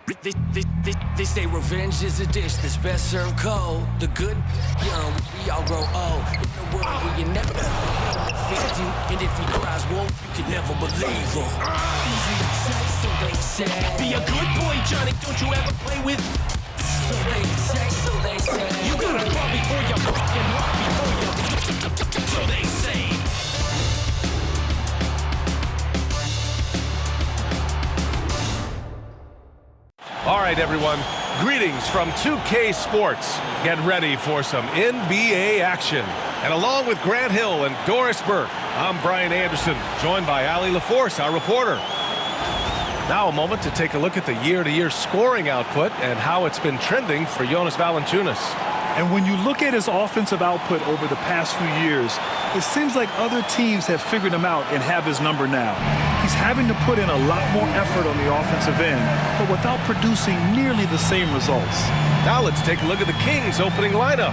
They say revenge is a dish that's best served cold. The good, young, we all grow old. In a world where you never defeat you, and if he cries wolf, you can never believe him. Easy to say, so they say. Be a good boy, Johnny. Don't you ever play with. So they say, so they say. You gotta crawl before you walk and walk before you. So they say. All right, everyone. Greetings from 2K Sports. Get ready for some NBA action. And along with Grant Hill and Doris Burke, I'm Brian Anderson, joined by Ali LaForce, our reporter. Now a moment to take a look at the year-to-year scoring output and how it's been trending for Jonas Valanciunas. And when you look at his offensive output over the past few years, it seems like other teams have figured him out and have his number now. He's having to put in a lot more effort on the offensive end, but without producing nearly the same results. Now let's take a look at the Kings' opening lineup.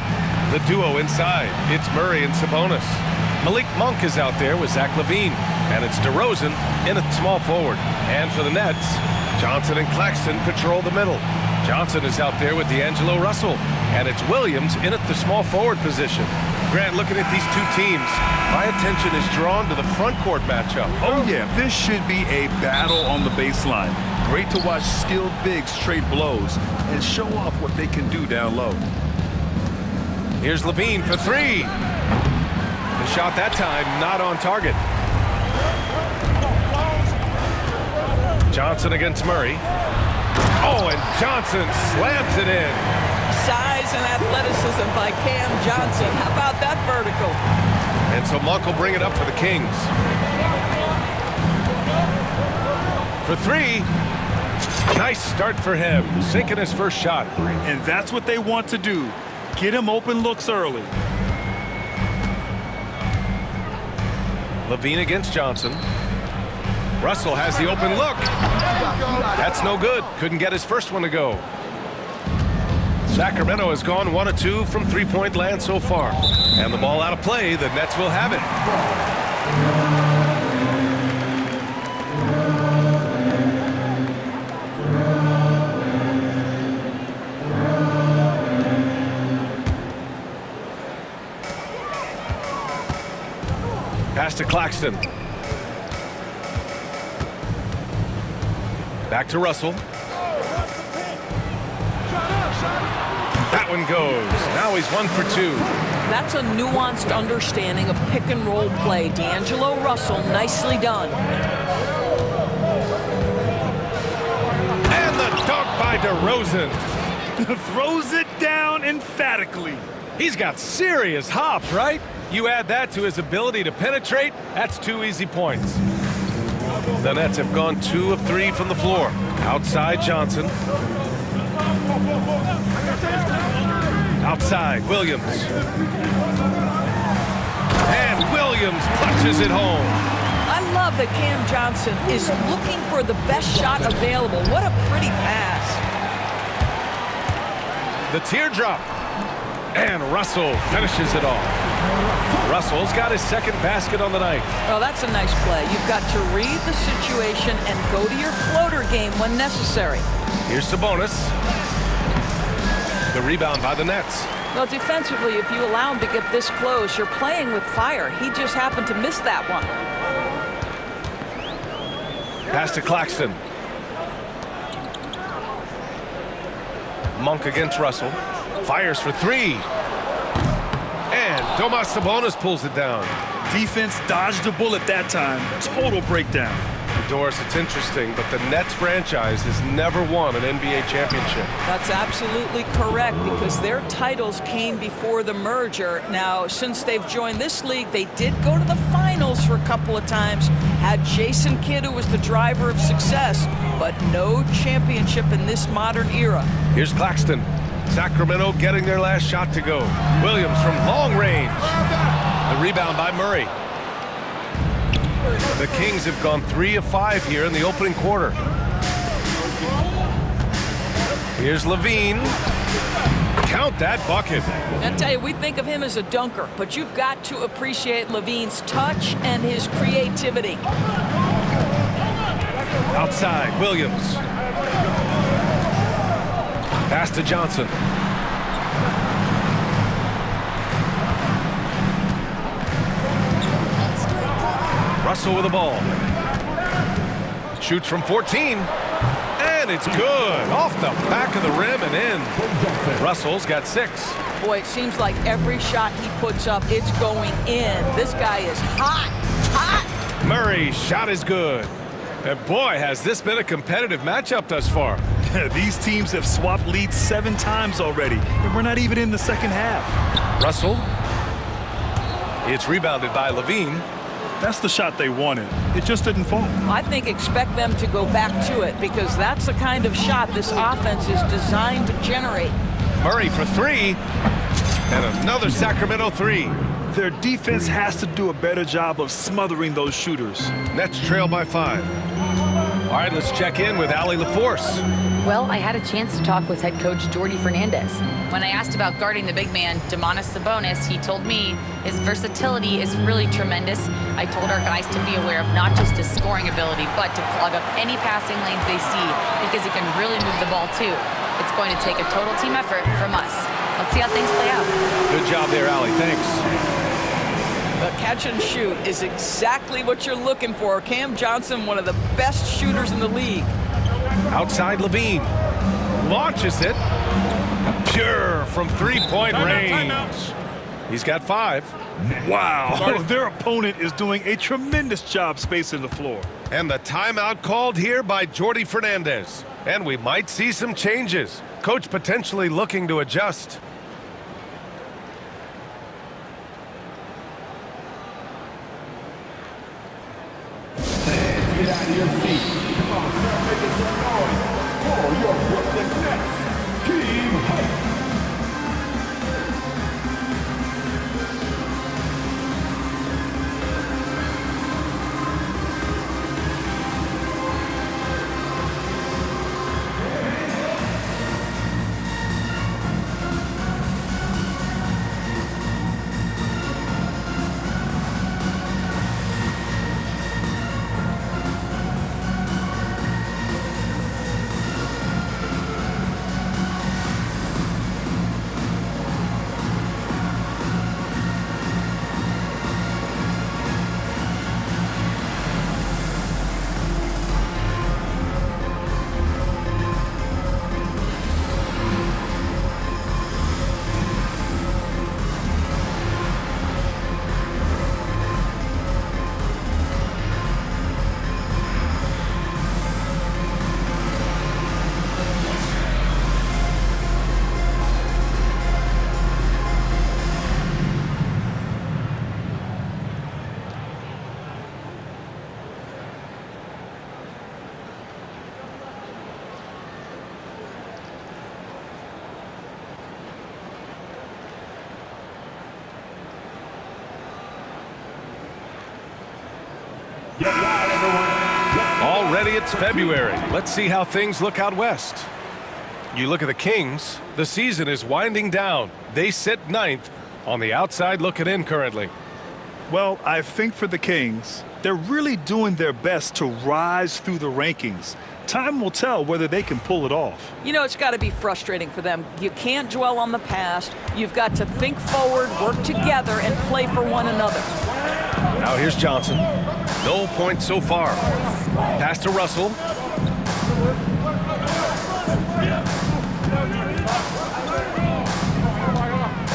The duo inside, it's Murray and Sabonis. Malik Monk is out there with Zach LaVine, and it's Derozan in at small forward. And for the Nets, Johnson and Claxton patrol the middle. Johnson is out there with D'Angelo Russell, and it's Williams in at the small forward position. Grant, looking at these two teams, my attention is drawn to the front court matchup. Oh yeah, this should be a battle on the baseline. Great to watch skilled bigs trade blows and show off what they can do down low. Here's LaVine for three. The shot that time not on target. Johnson against Murray. Oh, and Johnson slams it in. Size and athleticism by Cam Johnson. How about that vertical? And so Monk will bring it up for the Kings. For three. Nice start for him, sinking his first shot. And that's what they want to do. Get him open looks early. LaVine against Johnson. Russell has the open look. That's no good. Couldn't get his first one to go. Sacramento has gone 1 of 2 from three-point land so far. And the ball out of play, the Nets will have it. Pass to Claxton. Back to Russell. That one goes. Now he's 1 for 2. That's a nuanced understanding of pick and roll play. D'Angelo Russell, nicely done. And the dunk by Derozan. Throws it down emphatically. He's got serious hop, right? You add that to his ability to penetrate, that's 2 easy points. The Nets have gone 2 of 3 from the floor. Outside Johnson. Outside Williams. And Williams punches it home. I love that Cam Johnson is looking for the best shot available. What a pretty pass. The teardrop. And Russell finishes it off. Russell's got his second basket on the night. Oh, that's a nice play. You've got to read the situation and go to your floater game when necessary. Here's Sabonis. The rebound by the Nets. Well, defensively, if you allow him to get this close, you're playing with fire. He just happened to miss that one. Pass to Claxton. Monk against Russell. Fires for three. And DeMar Sabonis pulls it down. Defense dodged a bullet that time. Total breakdown. Doris, it's interesting, but the Nets franchise has never won an NBA championship. That's absolutely correct, because their titles came before the merger. Now, since they've joined this league, they did go to the finals for a couple of times, had Jason Kidd, who was the driver of success, but no championship in this modern era. Here's Claxton. Sacramento getting their last shot to go. Williams from long range. The rebound by Murray. The Kings have gone 3 of 5 here in the opening quarter. Here's LaVine. Count that bucket. I tell you, we think of him as a dunker, but you've got to appreciate LaVine's touch and his creativity. Outside, Williams. Pass to Johnson. Russell with the ball. Shoots from 14. And it's good. Off the back of the rim and in. Russell's got 6. Boy, it seems like every shot he puts up, it's going in. This guy is hot, hot. Murray's shot is good. And boy, has this been a competitive matchup thus far. These teams have swapped leads 7 times already, and we're not even in the second half. Russell. It's rebounded by Levine. That's the shot they wanted. It just didn't fall. I think expect them to go back to it because that's the kind of shot this offense is designed to generate. Murray for 3. And another Sacramento 3. Their defense has to do a better job of smothering those shooters. Nets trail by 5. All right, let's check in with Allie LaForce. Well, I had a chance to talk with head coach Jordi Fernandez. When I asked about guarding the big man, Domantas Sabonis, he told me his versatility is really tremendous. I told our guys to be aware of not just his scoring ability, but to clog up any passing lanes they see because he can really move the ball too. It's going to take a total team effort from us. Let's see how things play out. Good job there, Allie. Thanks. But catch and shoot is exactly what you're looking for. Cam Johnson, one of the best shooters in the league. Outside Levine. Launches it. Pure from 3-point range. He's got 5. Wow. Their opponent is doing a tremendous job spacing the floor. And the timeout called here by Jordi Fernandez. And we might see some changes. Coach potentially looking to adjust. Get out of your seat. Come on, start making some noise for your Brooklyn Nets. Team Hype. Already it's February. Let's see how things look out west. You look at the Kings, the season is winding down. They sit 9th on the outside looking in currently. Well, I think for the Kings, they're really doing their best to rise through the rankings. Time will tell whether they can pull it off. You know, it's got to be frustrating for them. You can't dwell on the past. You've got to think forward, work together, and play for one another. Now here's Johnson. No points so far. Pass to Russell.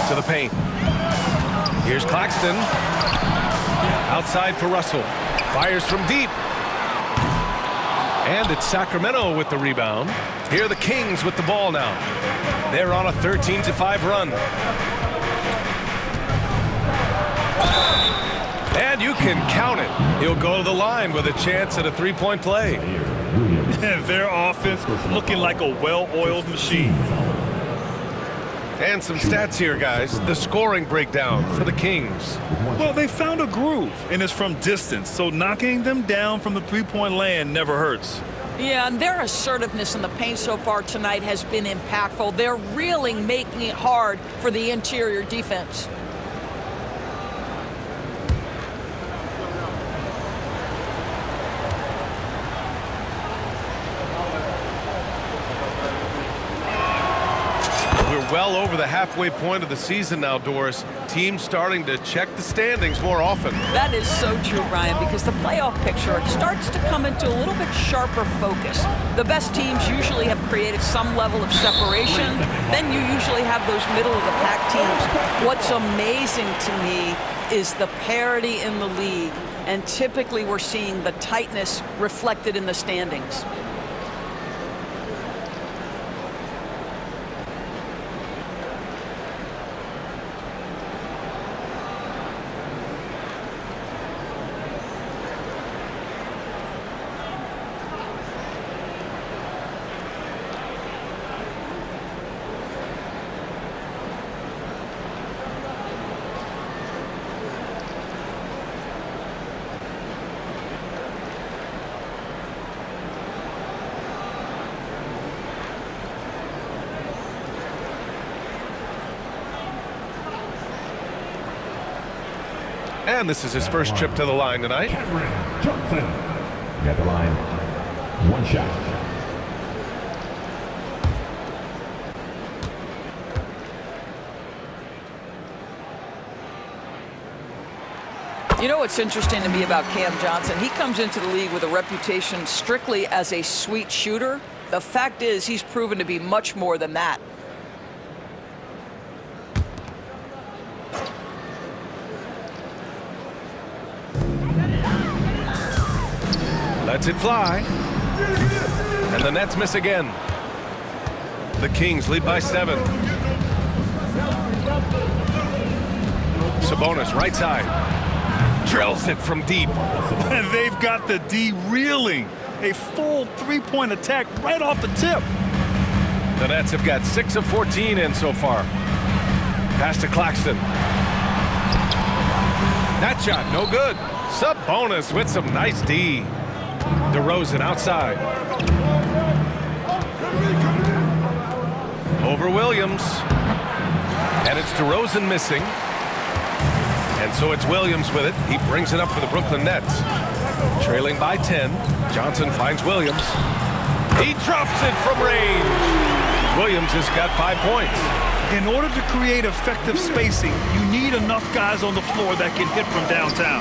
To the paint. Here's Claxton. Outside for Russell. Fires from deep. And it's Sacramento with the rebound. Here are the Kings with the ball now. They're on a 13-5 run. And you can count it. He'll go to the line with a chance at a 3-point play. Their offense looking like a well-oiled machine. And some stats here, guys. The scoring breakdown for the Kings. Well, they found a groove, and it's from distance, so knocking them down from the three-point land never hurts. Yeah, and their assertiveness in the paint so far tonight has been impactful. They're really making it hard for the interior defense. well over the halfway point of the season now, Doris. Teams starting to check the standings more often. That is so true, Brian, because the playoff picture starts to come into a little bit sharper focus. The best teams usually have created some level of separation. Then you usually have those middle-of-the-pack teams. What's amazing to me is the parity in the league, and typically we're seeing the tightness reflected in the standings. And this is his first trip to the line tonight. Cameron Johnson. At the line. One shot. You know what's interesting to me about Cam Johnson? He comes into the league with a reputation strictly as a sweet shooter. The fact is, he's proven to be much more than that. Lets it fly. And the Nets miss again. The Kings lead by 7. Sabonis, right side. Drills it from deep. And they've got the D reeling. A full three-point attack right off the tip. The Nets have got 6 of 14 in so far. Pass to Claxton. That shot, no good. Sabonis with some nice D. Derozan outside. Over Williams. And it's Derozan missing. And so it's Williams with it. He brings it up for the Brooklyn Nets. Trailing by 10. Johnson finds Williams. He drops it from range. Williams has got 5 points. In order to create effective spacing, you need enough guys on the floor that can hit from downtown.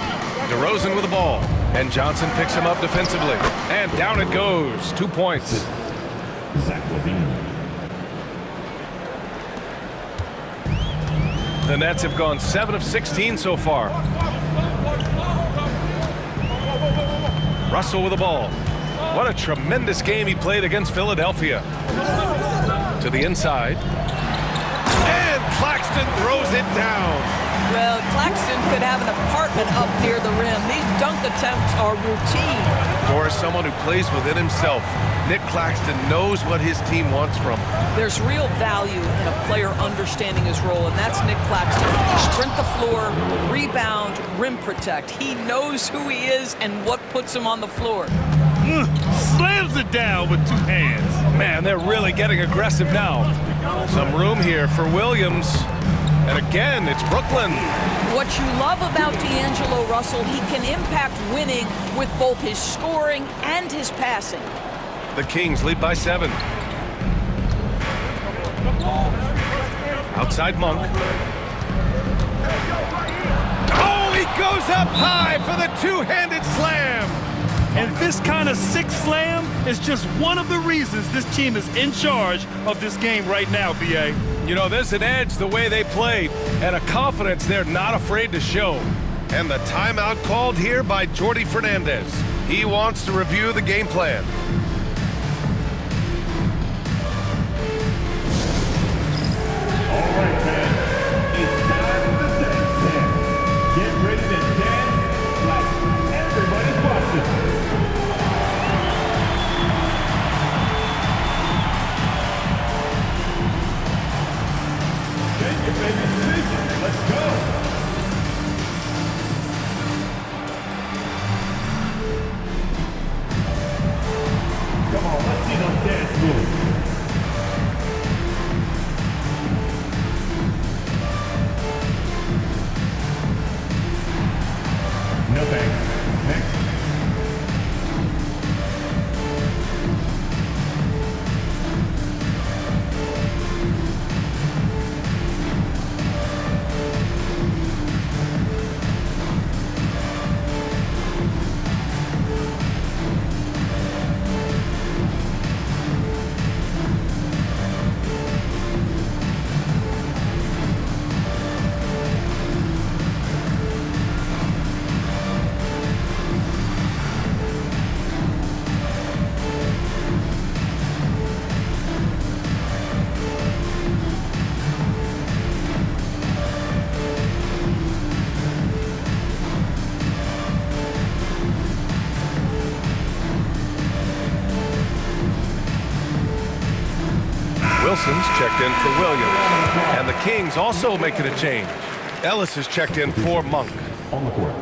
Derozan with the ball. And Johnson picks him up defensively. And down it goes. 2 points. The Nets have gone 7 of 16 so far. Russell with the ball. What a tremendous game he played against Philadelphia. To the inside. And Claxton throws it down. Well, Claxton could have an apartment up near the rim. These dunk attempts are routine. Or someone who plays within himself. Nick Claxton knows what his team wants from him. There's real value in a player understanding his role, and that's Nick Claxton. Sprint the floor, rebound, rim protect. He knows who he is and what puts him on the floor. Slams it down with 2 hands. Man, they're really getting aggressive now. Some room here for Williams. And again, it's Brooklyn. What you love about D'Angelo Russell, he can impact winning with both his scoring and his passing. The Kings lead by 7. Outside Monk. Oh, he goes up high for the two-handed slam. And this kind of sick slam is just one of the reasons this team is in charge of this game right now, B.A. You know, there's an edge the way they played and a confidence they're not afraid to show. And the timeout called here by Jordi Fernandez. He wants to review the game plan. All right, fans. It's time for the dance stand. Get ready to dance like everybody's watching. Shake it, baby, shake it. Let's go. Come on, let's see those dance moves. No thanks. Next. Wilson's checked in for Williams. And the Kings also making a change. Ellis is checked in for Monk. On the court.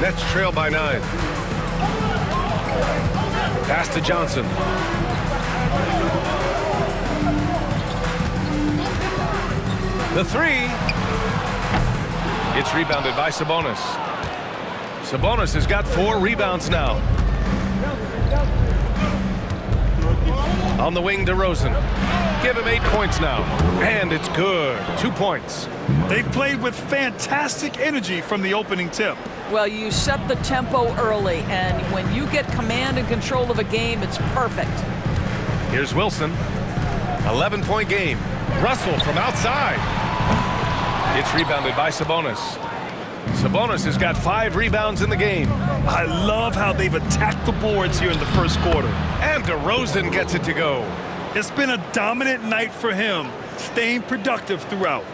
Nets trail by 9. Pass to Johnson. The three. It's rebounded by Sabonis. Sabonis has got 4 rebounds now. On the wing, DeRozan. Give him 8 points now. And it's good. 2 points. They've played with fantastic energy from the opening tip. Well, you set the tempo early, and when you get command and control of a game, it's perfect. Here's Wilson. 11-point game. Russell from outside. It's rebounded by Sabonis. Sabonis has got 5 rebounds in the game. I love how they've attacked the boards here in the first quarter. And DeRozan gets it to go. It's been a dominant night for him, staying productive throughout.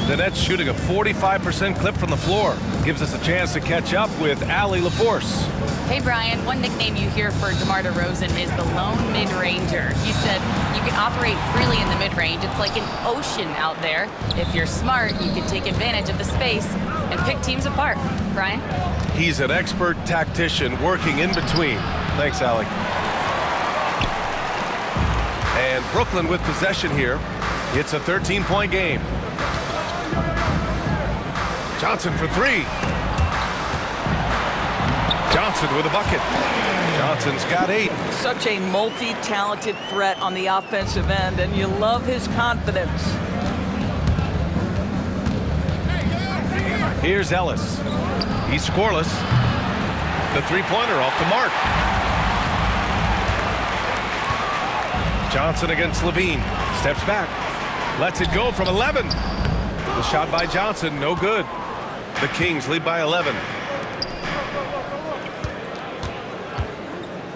The Nets shooting a 45% clip from the floor. Gives us a chance to catch up with Allie LaForce. Hey, Brian, one nickname you hear for DeMar DeRozan is the lone mid-ranger. He said you can operate freely in the mid-range. It's like an ocean out there. If you're smart, you can take advantage of the space and pick teams apart. Brian? He's an expert tactician working in between. Thanks, Allie. And Brooklyn with possession here. It's a 13-point game. Johnson for 3. Johnson with a bucket. Johnson's got 8. Such a multi-talented threat on the offensive end, and you love his confidence. Here's Ellis. He's scoreless. The three-pointer off the mark. Johnson against Levine. Steps back. Lets it go from 11. The shot by Johnson, no good. The Kings lead by 11.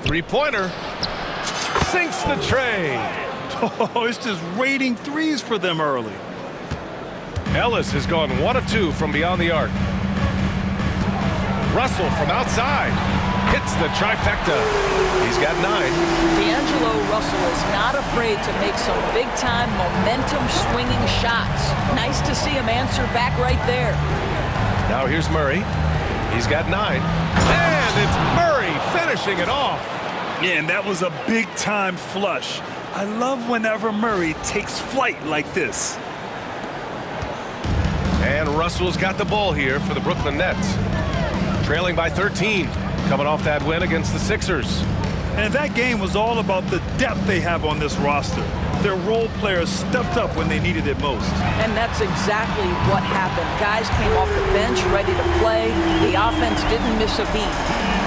Three-pointer. Sinks the tray. Oh, it's just raining threes for them early. Ellis has gone 1 of 2 from beyond the arc. Russell from outside. Hits the trifecta. He's got 9. D'Angelo Russell is not afraid to make some big-time momentum-swinging shots. Nice to see him answer back right there. Now here's Murray. He's got 9. And it's Murray finishing it off. Yeah, and that was a big-time flush. I love whenever Murray takes flight like this. And Russell's got the ball here for the Brooklyn Nets. Trailing by 13. Coming off that win against the Sixers. And that game was all about the depth they have on this roster. Their role players stepped up when they needed it most. And that's exactly what happened. Guys came off the bench ready to play. The offense didn't miss a beat.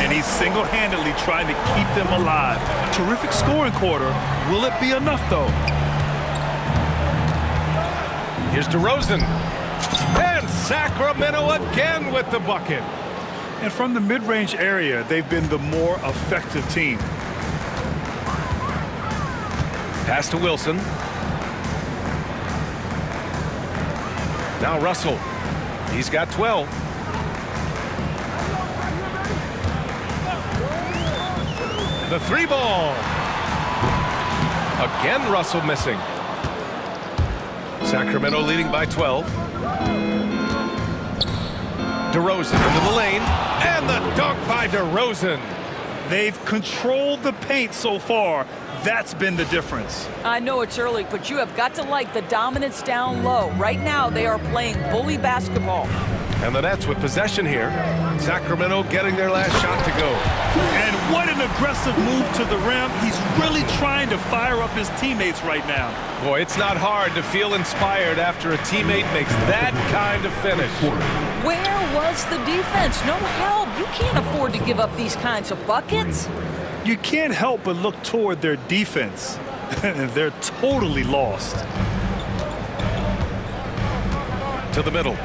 And he's single-handedly trying to keep them alive. Terrific scoring quarter. Will it be enough, though? Here's DeRozan. And Sacramento again with the bucket. And from the mid-range area, they've been the more effective team. Pass to Wilson. Now Russell. He's got 12. The 3-ball. Again, Russell missing. Sacramento leading by 12. DeRozan into the lane. And the dunk by DeRozan. They've controlled the paint so far. That's been the difference. I know it's early, but you have got to like the dominance down low. Right now, they are playing bully basketball. And the Nets with possession here. Sacramento getting their last shot to go. And what an aggressive move to the rim. He's really trying to fire up his teammates right now. Boy, it's not hard to feel inspired after a teammate makes that kind of finish. Where was the defense? No help. You can't afford to give up these kinds of buckets. You can't help but look toward their defense. They're totally lost. To the middle.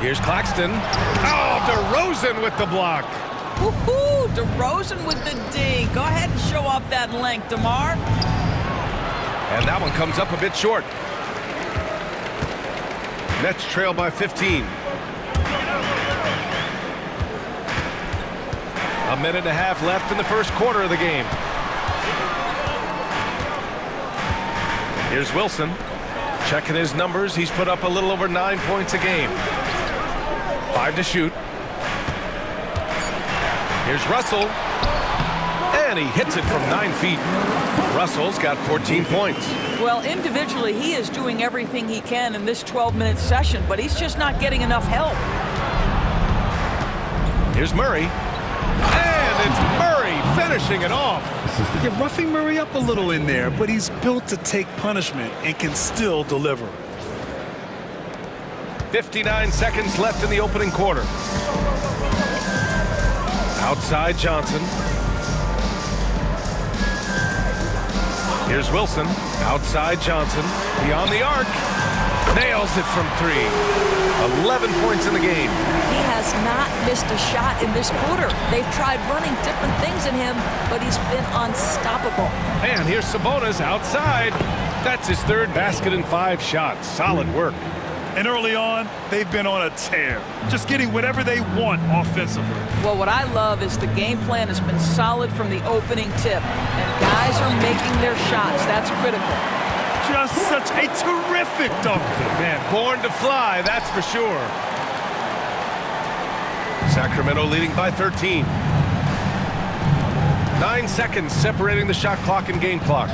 Here's Claxton. Oh, DeRozan with the block. Woohoo! DeRozan with the D. Go ahead and show off that length, DeMar. And that one comes up a bit short. Nets trail by 15. A minute and a half left in the first quarter of the game. Here's Wilson. Checking his numbers. He's put up a little over 9 points a game. 5 to shoot. Here's Russell. And he hits it from 9 feet. Russell's got 14 points. Well, individually, he is doing everything he can in this 12-minute session, but he's just not getting enough help. Here's Murray. And it's Murray finishing it off. Yeah, roughing Murray up a little in there, but he's built to take punishment and can still deliver. 59 seconds left in the opening quarter. Outside Johnson. Here's Wilson. Outside Johnson. Beyond the arc. Nails it from 3. 11 points in the game. He has not missed a shot in this quarter. They've tried running different things in him, but he's been unstoppable. And here's Sabonis outside. That's his 3rd basket in 5 shots. Solid work. And early on, they've been on a tear, just getting whatever they want offensively. Well, what I love is the game plan has been solid from the opening tip, and guys are making their shots. That's critical. Just such a terrific dunk. Man, born to fly, that's for sure. Sacramento leading by 13. 9 seconds separating the shot clock and game clock.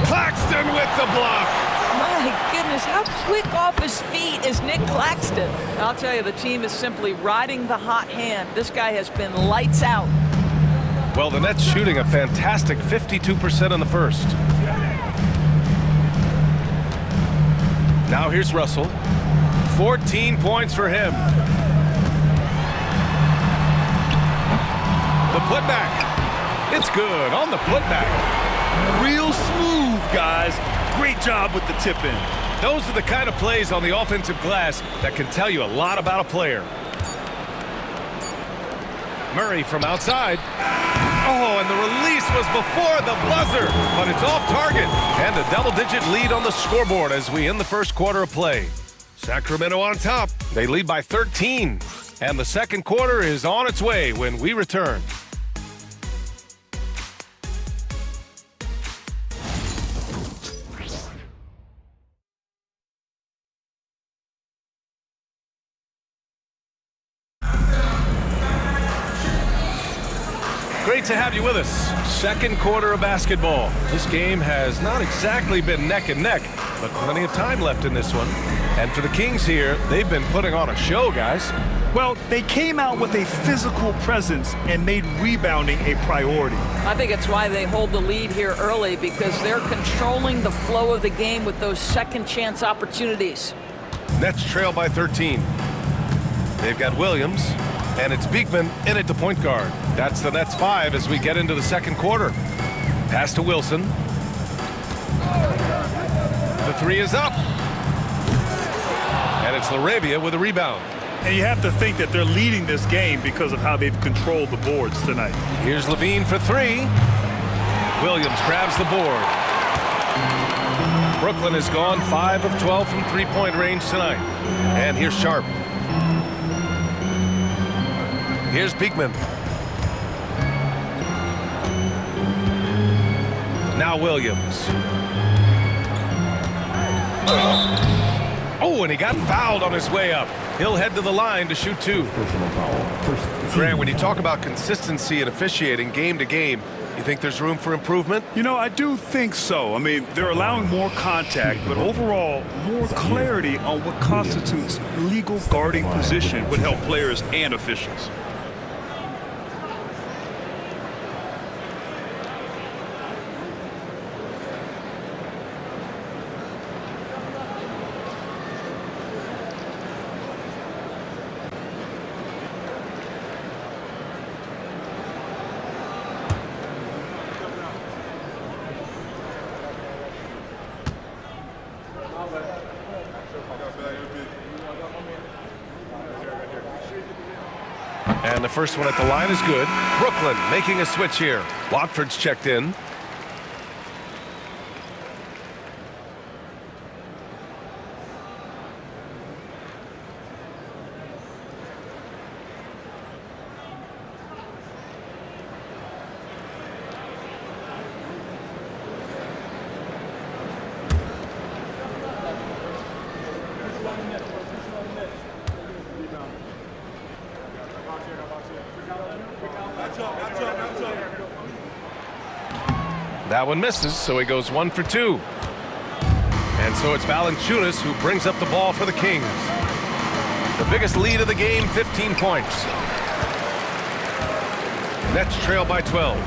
Claxton with the block. My goodness, how quick off his feet is Nick Claxton? I'll tell you, the team is simply riding the hot hand. This guy has been lights out. Well, the Nets shooting a fantastic 52% in the first. Now here's Russell. 14 points for him. The putback. It's good on the putback. Real smooth, guys. Great job with the tip-in. Those are the kind of plays on the offensive glass that can tell you a lot about a player. Murray from outside. Oh, and the release was before the buzzer, but it's off target. And a double-digit lead on the scoreboard as we end the first quarter of play. Sacramento on top. They lead by 13. And the second quarter is on its way when we return. Great to have you with us. Second quarter of basketball. This game has not exactly been neck and neck, but plenty of time left in this one. And for the Kings here, they've been putting on a show, guys. Well, they came out with a physical presence and made rebounding a priority. I think it's why they hold the lead here early, because they're controlling the flow of the game with those second chance opportunities. Nets trail by 13. They've got Williams, and it's Beekman in at the point guard. That's the Nets 5 as we get into the second quarter. Pass to Wilson. The 3 is up. And it's LaRavia with a rebound. And you have to think that they're leading this game because of how they've controlled the boards tonight. Here's Levine for 3. Williams grabs the board. Brooklyn has gone 5 of 12 from three-point range tonight. And here's Sharp. Here's Beekman. Now Williams. Oh, and he got fouled on his way up. He'll head to the line to shoot 2. Grant, when you talk about consistency and officiating game to game, you think there's room for improvement? You know, I do think so. I mean, they're allowing more contact, but overall, more clarity on what constitutes legal guarding position would help players and officials. And the first one at the line is good. Brooklyn making a switch here. Watford's checked in. That one misses, so he goes 1 for 2. And so it's Valanciunas who brings up the ball for the Kings. The biggest lead of the game, 15 points. Nets trail by 12.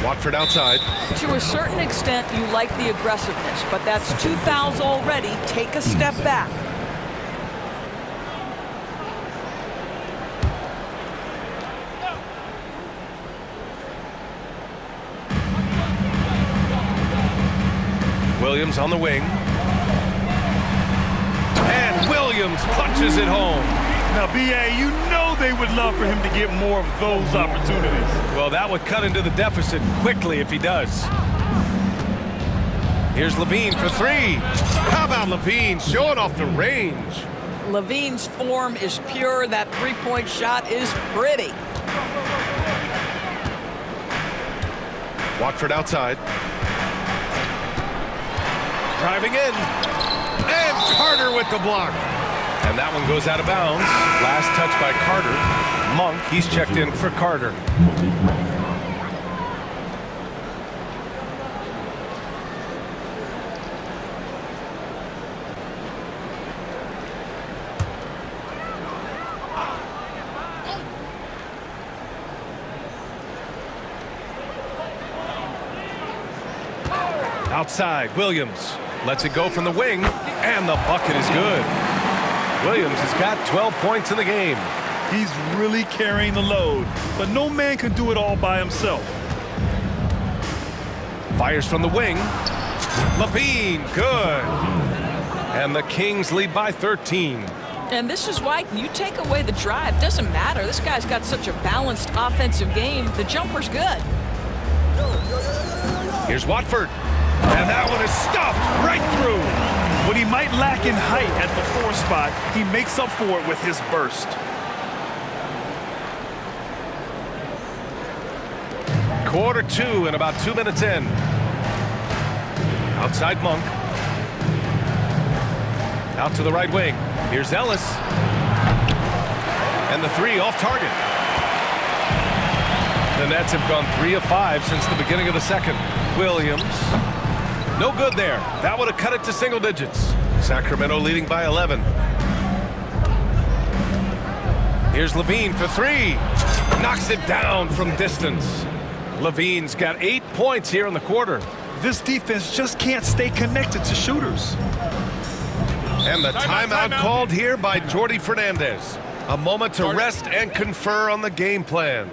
Watford outside. To a certain extent, you like the aggressiveness, but that's 2 fouls already. Take a step back. Williams on the wing. And Williams punches it home. Now, B.A., you know they would love for him to get more of those opportunities. Well, that would cut into the deficit quickly if he does. Here's Levine for 3. How about Levine showing off the range? Levine's form is pure. That three-point shot is pretty. Watford outside. Driving in. And Carter with the block. And that one goes out of bounds. Last touch by Carter. Monk, he's checked in for Carter. Outside, Williams lets it go from the wing, and the bucket is good. Williams has got 12 points in the game. He's really carrying the load, but no man can do it all by himself. Fires from the wing. Levine, good. And the Kings lead by 13. And this is why you take away the drive. Doesn't matter. This guy's got such a balanced offensive game. The jumper's good. Here's Watford. And that one is stuffed right through. What he might lack in height at the 4 spot, he makes up for it with his burst. Quarter 2 and about 2 minutes in. Outside Monk. Out to the right wing. Here's Ellis. And the 3 off target. The Nets have gone 3 of 5 since the beginning of the second. Williams. No good there. That would have cut it to single digits. Sacramento leading by 11. Here's Levine for 3. Knocks it down from distance. Levine's got 8 points here in the quarter. This defense just can't stay connected to shooters. And the timeout called here by Jordi Fernandez. A moment to rest and confer on the game plan.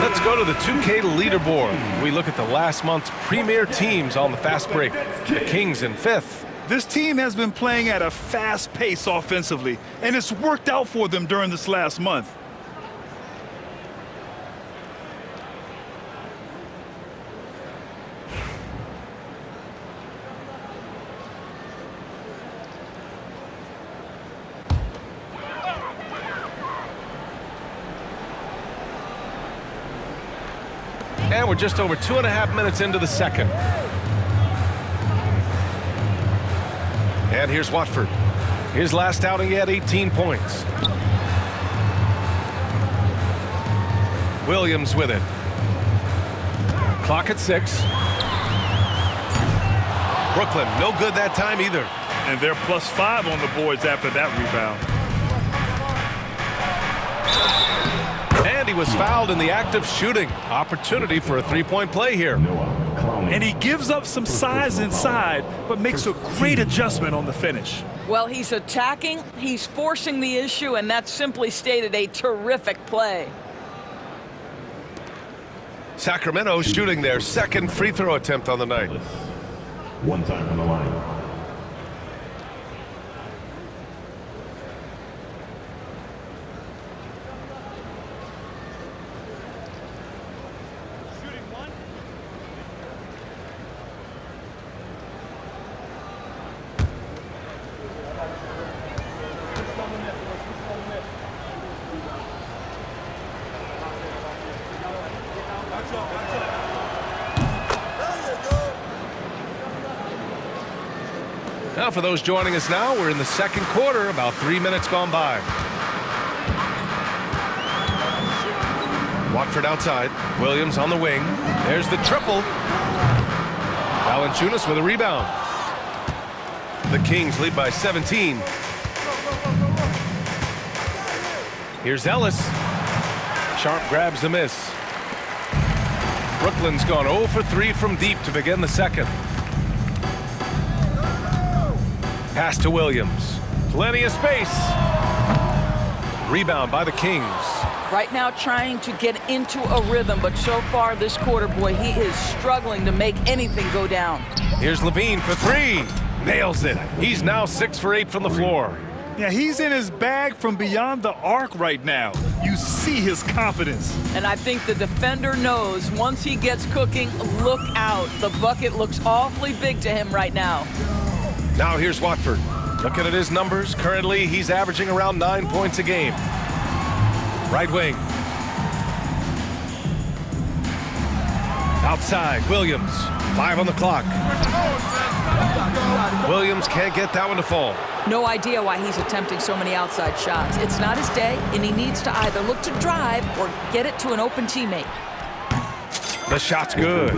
Let's go to the 2K leaderboard. We look at the last month's premier teams on the fast break. The Kings in 5th. This team has been playing at a fast pace offensively, and it's worked out for them during this last month. And we're just over 2.5 minutes into the second. And here's Watford. His last outing, he had 18 points. Williams with it. Clock at 6. Brooklyn, no good that time either. And they're +5 on the boards after that rebound. And he was fouled in the act of shooting. Opportunity for a three-point play here. And he gives up some size inside, but makes a great adjustment on the finish. Well, he's attacking, he's forcing the issue, and that's simply stated a terrific play. Sacramento shooting their second free throw attempt on the night. One time from the line. Now for those joining us now, we're in the second quarter, about 3 minutes gone by. Watford outside, Williams on the wing. There's the triple. Valanciunas with a rebound. The Kings lead by 17. Here's Ellis. Sharp grabs the miss. Brooklyn's gone 0 for 3 from deep to begin the second. Pass to Williams. Plenty of space. Rebound by the Kings. Right now trying to get into a rhythm, but so far this quarter, boy, he is struggling to make anything go down. Here's Levine for 3. Nails it. He's now 6 for 8 from the floor. Yeah, he's in his bag from beyond the arc right now. You see his confidence. And I think the defender knows once he gets cooking, look out. The bucket looks awfully big to him right now. Now here's Watford. Looking at his numbers, currently he's averaging around 9 points a game. Right wing. Outside, Williams. 5 on the clock. Williams can't get that one to fall. No idea why he's attempting so many outside shots. It's not his day, and he needs to either look to drive or get it to an open teammate. The shot's good.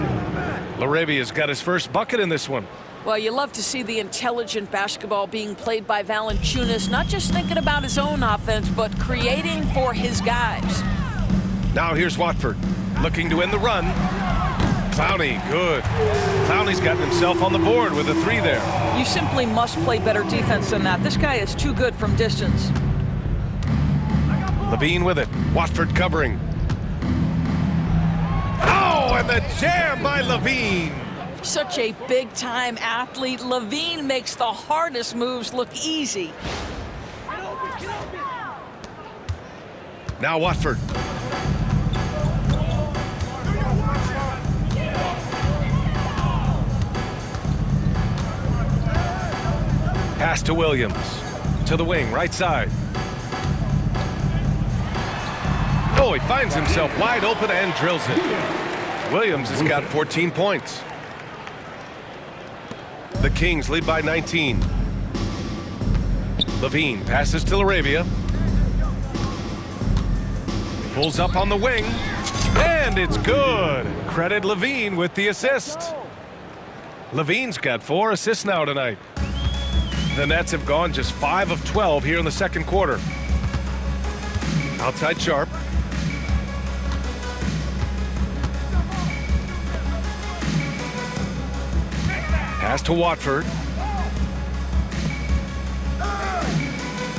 Laravia's got his first bucket in this one. Well, you love to see the intelligent basketball being played by Valanciunas, not just thinking about his own offense, but creating for his guys. Now here's Watford, looking to end the run. Clowney, good. Clowney's gotten himself on the board with a 3 there. You simply must play better defense than that. This guy is too good from distance. Levine with it. Watford covering. Oh, and the jam by Levine. Such a big-time athlete. Levine makes the hardest moves look easy. Now Watford. Pass to Williams. To the wing, right side. Oh, he finds himself wide open and drills it. Williams has got 14 points. The Kings lead by 19. Levine passes to Laravia. Pulls up on the wing. And it's good. Credit Levine with the assist. Levine's got 4 assists now tonight. The Nets have gone just 5 of 12 here in the second quarter. Outside Sharp. Pass to Watford.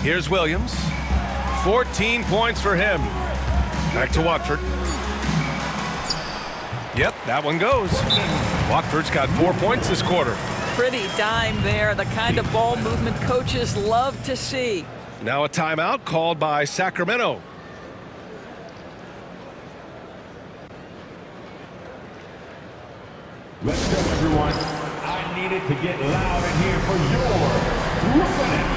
Here's Williams. 14 points for him. Back to Watford. Yep, that one goes. Watford's got 4 points this quarter. Pretty dime there, the kind of ball movement coaches love to see. Now a timeout called by Sacramento. Let's go, everyone. I need it to get loud in here for your Brooklyn Nets.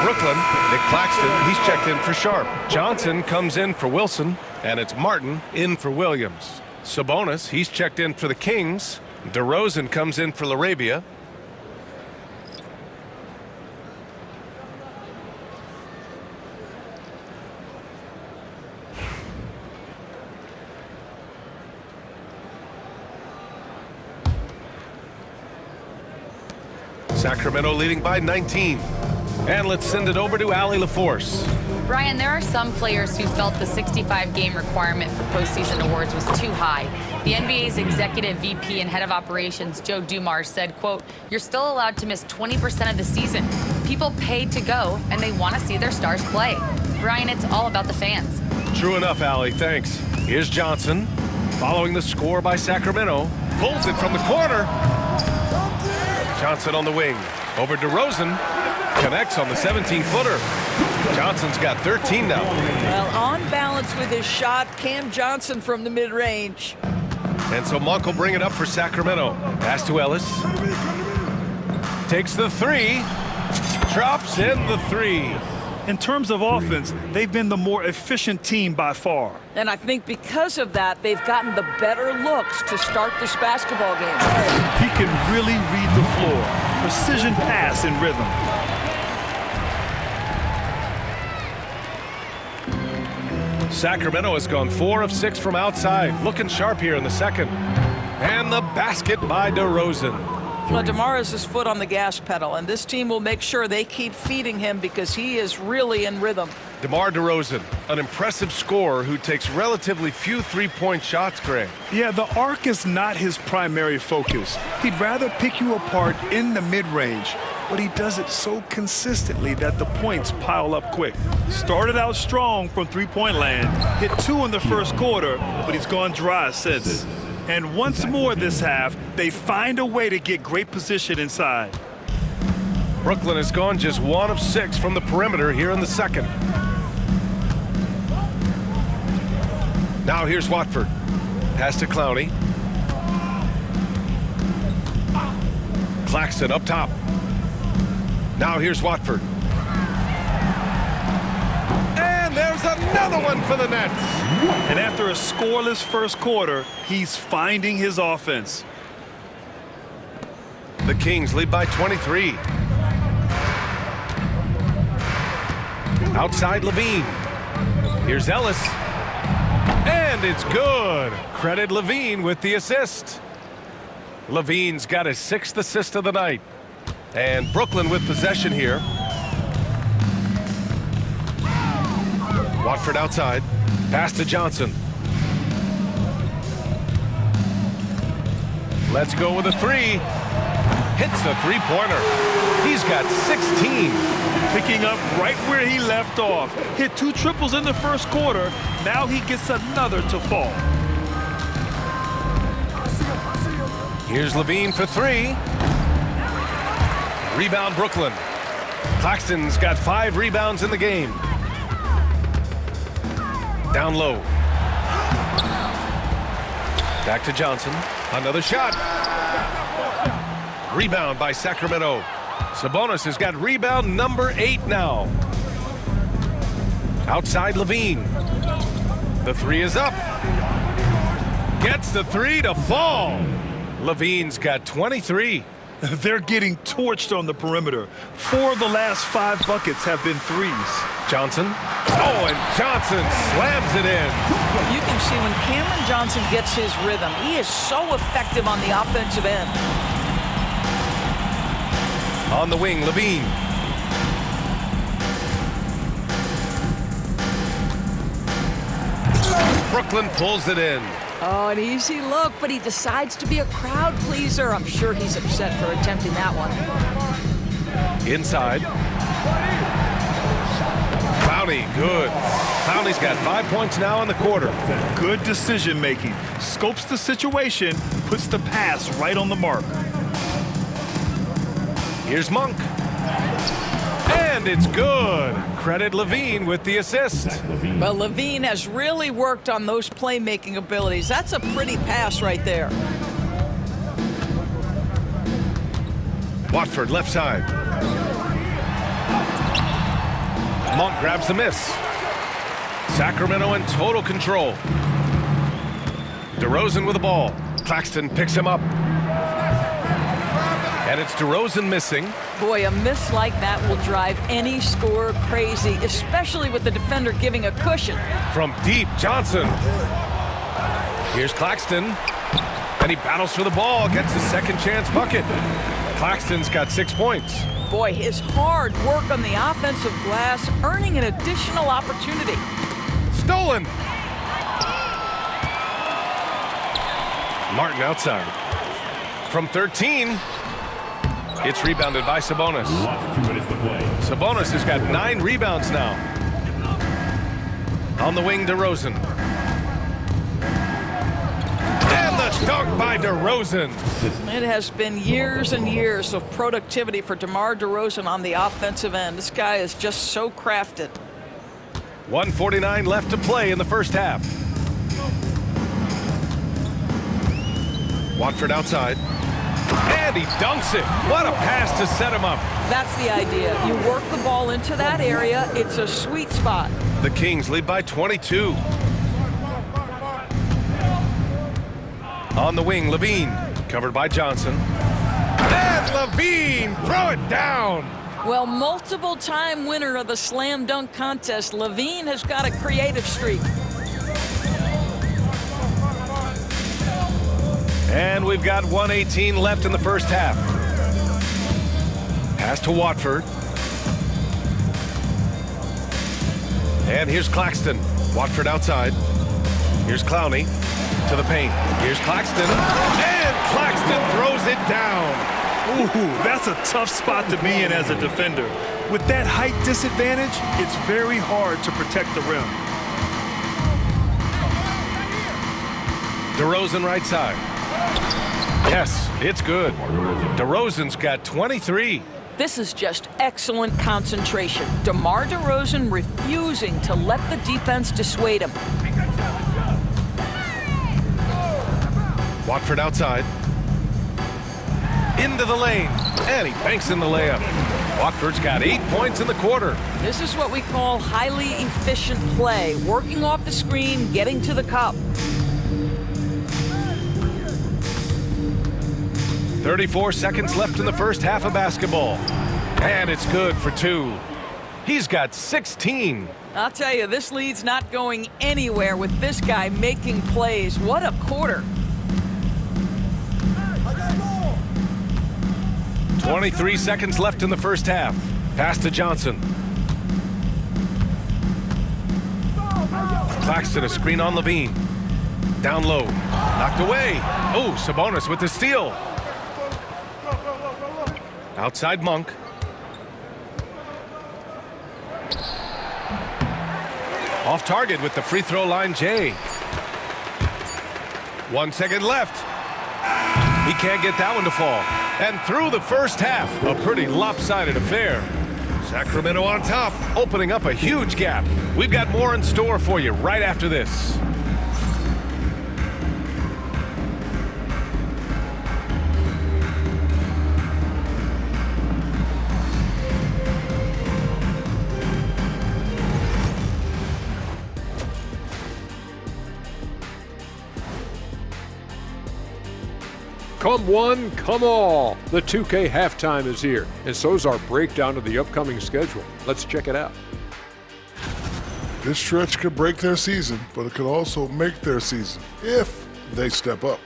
Brooklyn, Nick Claxton, he's checked in for Sharp. Johnson comes in for Wilson, and it's Martin in for Williams. Sabonis, he's checked in for the Kings. Derozan comes in for LaRabia. Sacramento leading by 19. And let's send it over to Allie LaForce. Brian, there are some players who felt the 65-game requirement for postseason awards was too high. The NBA's executive VP and head of operations, Joe DeMar, said, quote, "You're still allowed to miss 20% of the season. People paid to go, and they want to see their stars play." Brian, it's all about the fans. True enough, Allie, thanks. Here's Johnson, following the score by Sacramento. Pulls it from the corner. Johnson on the wing. Over Derozan. Connects on the 17-footer. Johnson's got 13 now. Well, on balance with his shot, Cam Johnson from the mid-range. And so Monk will bring it up for Sacramento. Pass to Ellis. Takes the three. Drops in the three. In terms of offense, they've been the more efficient team by far. And I think because of that, they've gotten the better looks to start this basketball game. He can really read the floor. Precision pass and rhythm. Sacramento has gone 4 of 6 from outside. Looking sharp here in the second. And the basket by Derozan. Well, DeMar has his foot on the gas pedal, and this team will make sure they keep feeding him because he is really in rhythm. DeMar DeRozan, an impressive scorer who takes relatively few three-point shots, Greg. Yeah, the arc is not his primary focus. He'd rather pick you apart in the mid-range, but he does it so consistently that the points pile up quick. Started out strong from three-point land, hit 2 in the first quarter, but he's gone dry since. And once more this half, they find a way to get great position inside. Brooklyn has gone just 1 of 6 from the perimeter here in the second. Now here's Watford. Pass to Clowney. Claxton up top. Now here's Watford. And there's another one for the Nets. And after a scoreless first quarter, he's finding his offense. The Kings lead by 23. Outside Levine. Here's Ellis. And it's good. Credit Levine with the assist. Levine's got his 6th assist of the night. And Brooklyn with possession here. Watford outside. Pass to Johnson. Let's go with a 3. hits the three-pointer. He's got 16. Picking up right where he left off. Hit 2 triples in the first quarter. Now he gets another to fall. Here's Levine for 3. Rebound Brooklyn. Claxton's got 5 rebounds in the game. Down low. Back to Johnson. Another shot. Rebound by Sacramento. Sabonis has got rebound number 8 now. Outside Levine. The 3 is up. Gets the 3 to fall. Levine's got 23. They're getting torched on the perimeter. 4 of the last 5 buckets have been threes. Johnson. Oh, and Johnson slams it in. You can see when Cameron Johnson gets his rhythm, he is so effective on the offensive end. On the wing, Levine. Brooklyn pulls it in. Oh, an easy look, but he decides to be a crowd pleaser. I'm sure he's upset for attempting that one. Inside. Clowney, good. Clowney's got 5 points now in the quarter. Good decision making. Scopes the situation, puts the pass right on the mark. Here's Monk. And it's good. Credit Levine with the assist. Well, Levine has really worked on those playmaking abilities. That's a pretty pass right there. Watford left side. Monk grabs the miss. Sacramento in total control. Derozan with the ball. Claxton picks him up. And it's Derozan missing. Boy, a miss like that will drive any scorer crazy, especially with the defender giving a cushion. From deep, Johnson. Here's Claxton. And he battles for the ball, gets his second chance bucket. Claxton's got 6 points. Boy, his hard work on the offensive glass, earning an additional opportunity. Stolen. Martin outside. From 13. It's rebounded by Sabonis. Sabonis has got 9 rebounds now. On the wing, DeRozan. And the dunk by DeRozan. It has been years and years of productivity for DeMar DeRozan on the offensive end. This guy is just so crafted. 1:49 left to play in the first half. Watford outside. And he dunks it. What a pass to set him up. That's the idea. You work the ball into that area. It's a sweet spot. The Kings lead by 22. On the wing, Levine. Covered by Johnson. And Levine, throw it down. Well, multiple-time winner of the slam dunk contest, Levine has got a creative streak. And we've got 1:18 left in the first half. Pass to Watford. And here's Claxton. Watford outside. Here's Clowney to the paint. Here's Claxton. And Claxton throws it down. Ooh, that's a tough spot to be in as a defender. With that height disadvantage, it's very hard to protect the rim. DeRozan right side. Yes, it's good. DeRozan's got 23. This is just excellent concentration. DeMar DeRozan refusing to let the defense dissuade him. Watford outside. Into the lane. And he banks in the layup. Watford's got 8 points in the quarter. This is what we call highly efficient play. Working off the screen, getting to the cup. 34 seconds left in the first half of basketball. And it's good for 2. He's got 16. I'll tell you, this lead's not going anywhere with this guy making plays. What a quarter. 23 seconds left in the first half. Pass to Johnson. Claxton, a screen on Levine. Down low. Knocked away. Oh, Sabonis with the steal. Outside Monk. Off target with the free throw line, Jay. 1 second left. He can't get that one to fall. And through the first half, a pretty lopsided affair. Sacramento on top, opening up a huge gap. We've got more in store for you right after this. Come one, come all. The 2K halftime is here, and so's our breakdown of the upcoming schedule. Let's check it out. This stretch could break their season, but it could also make their season if they step up.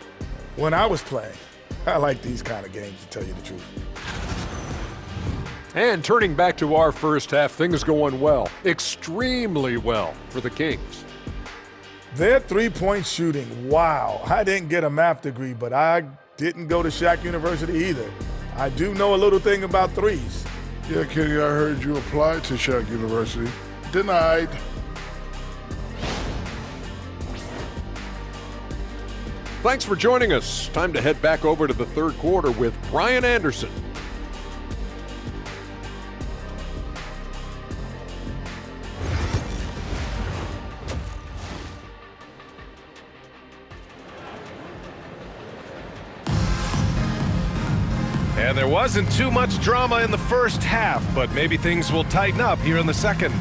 When I was playing, I like these kind of games, to tell you the truth. And turning back to our first half, things going well, extremely well for the Kings. Their three-point shooting, wow. I didn't get a math degree, but I didn't go to Shaq University either. I do know a little thing about threes. Yeah, Kenny, I heard you applied to Shaq University. Denied. Thanks for joining us. Time to head back over to the third quarter with Brian Anderson. And there wasn't too much drama in the first half, but maybe things will tighten up here in the second.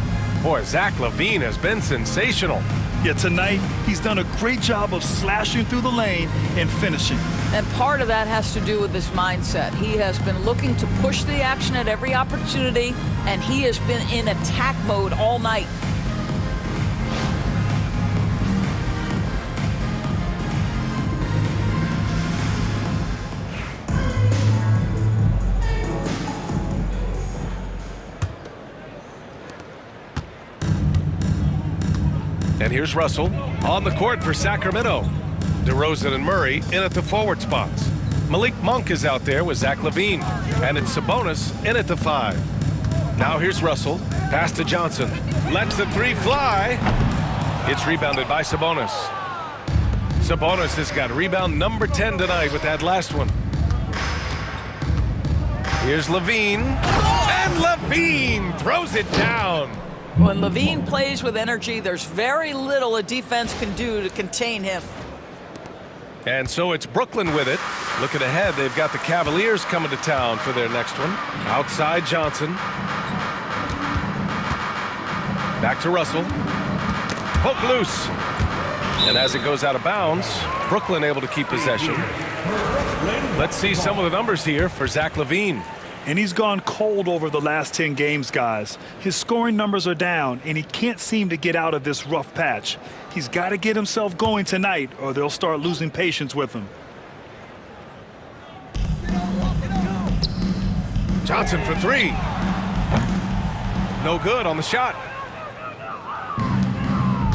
Boy, Zach LaVine has been sensational. Yeah, tonight he's done a great job of slashing through the lane and finishing. And part of that has to do with his mindset. He has been looking to push the action at every opportunity, and he has been in attack mode all night. And here's Russell on the court for Sacramento. Derozan and Murray in at the forward spots. Malik Monk is out there with Zach LaVine. And it's Sabonis in at the 5. Now here's Russell. Pass to Johnson. Lets the 3 fly. It's rebounded by Sabonis. Sabonis has got rebound number 10 tonight with that last one. Here's LaVine. And LaVine throws it down. When LaVine plays with energy, there's very little a defense can do to contain him. And so it's Brooklyn with it. Looking ahead, they've got the Cavaliers coming to town for their next one. Outside Johnson. Back to Russell. Poke loose. And as it goes out of bounds, Brooklyn able to keep possession. Let's see some of the numbers here for Zach LaVine. And he's gone cold over the last 10 games, guys. His scoring numbers are down, and he can't seem to get out of this rough patch. He's got to get himself going tonight, or they'll start losing patience with him. Johnson for 3. No good on the shot.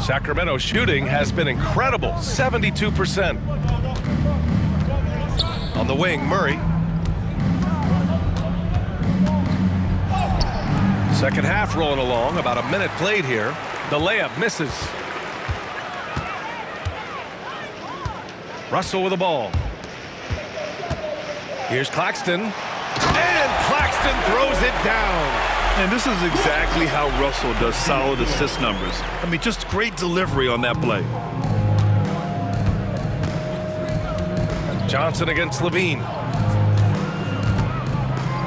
Sacramento shooting has been incredible, 72%. On the wing, Murray. Second half rolling along, about a minute played here. The layup misses. Russell with the ball. Here's Claxton. And Claxton throws it down. And this is exactly how Russell does solid assist numbers. I mean, just great delivery on that play. Johnson against LaVine.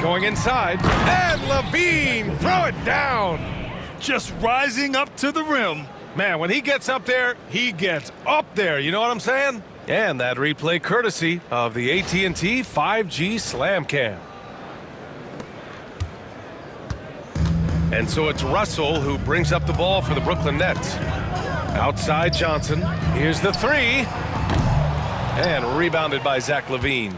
Going inside, and LaVine, throw it down. Just rising up to the rim. Man, when he gets up there, he gets up there. You know what I'm saying? And that replay courtesy of the AT&T 5G Slam Cam. And so it's Russell who brings up the ball for the Brooklyn Nets. Outside Johnson. Here's the 3. And rebounded by Zach LaVine.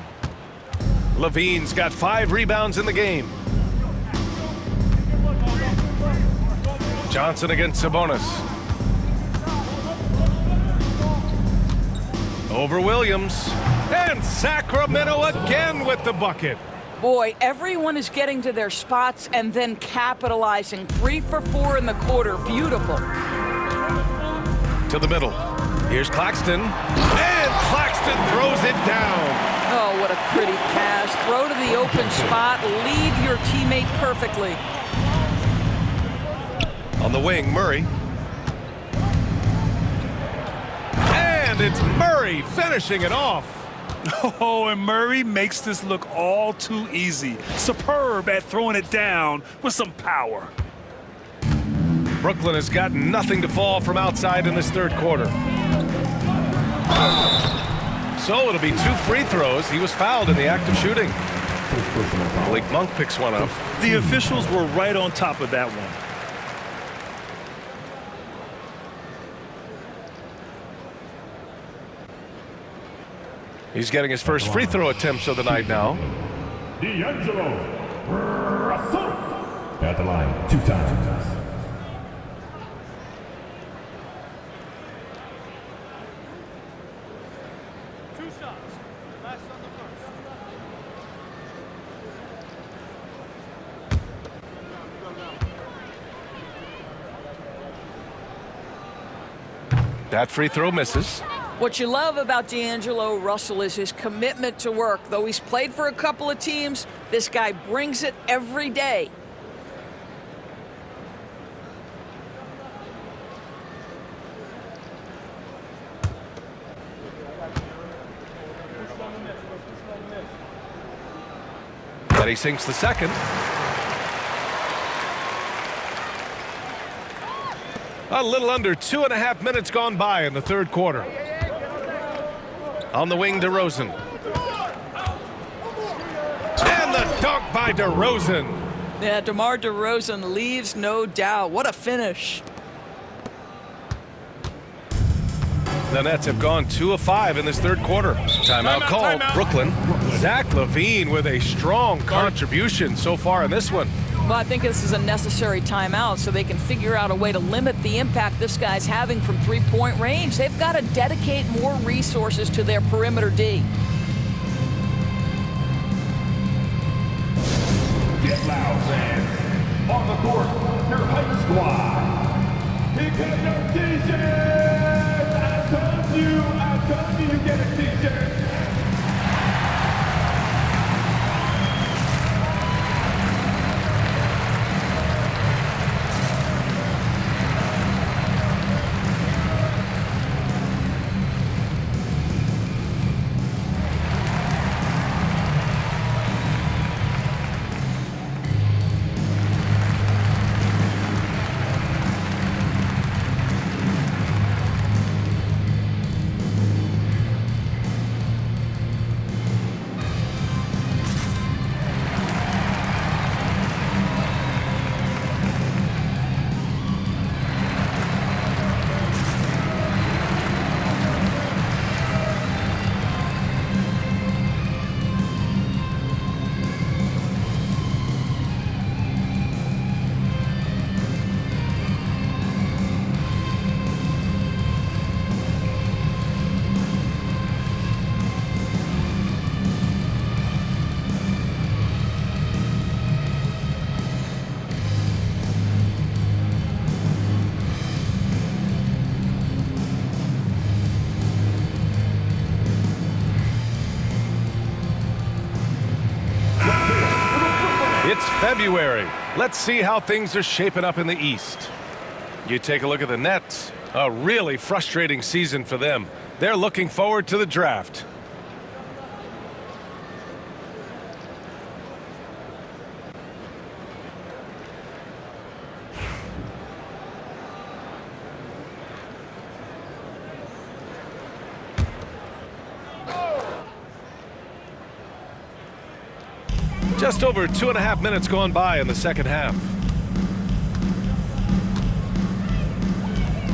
LaVine's got 5 rebounds in the game. Johnson against Sabonis. Over Williams. And Sacramento again with the bucket. Boy, everyone is getting to their spots and then capitalizing. 3 for 4 in the quarter. Beautiful. To the middle. Here's Claxton. And Claxton throws it down. Oh, what a pretty pass. Throw to the open spot. Lead your teammate perfectly. On the wing, Murray. And it's Murray finishing it off. Oh, and Murray makes this look all too easy. Superb at throwing it down with some power. Brooklyn has got nothing to fall from outside in this third quarter. So it'll be 2 free throws. He was fouled in the act of shooting. Malik Monk picks one up. The officials were right on top of that one. He's getting his first free throw attempts of the night now. D'Angelo Russell at the line 2 times. That free throw misses. What you love about D'Angelo Russell is his commitment to work. Though he's played for a couple of teams, this guy brings it every day. But he sinks the second. A little under 2.5 minutes gone by in the third quarter. On the wing, Derozan. And the dunk by Derozan. Yeah, DeMar DeRozan leaves no doubt. What a finish. The Nets have gone 2 of 5 in this third quarter. Timeout called. Brooklyn. Zach LaVine with a strong contribution so far in this one. Well, I think this is a necessary timeout so they can figure out a way to limit the impact this guy's having from three-point range. They've got to dedicate more resources to their perimeter D. Get loud, fans. On the court, your hype squad. Here comes your t-shirts. I told you, you get a t-shirt. It's February. Let's see how things are shaping up in the East. You take a look at the Nets. A really frustrating season for them. They're looking forward to the draft. Just over 2.5 minutes gone by in the second half.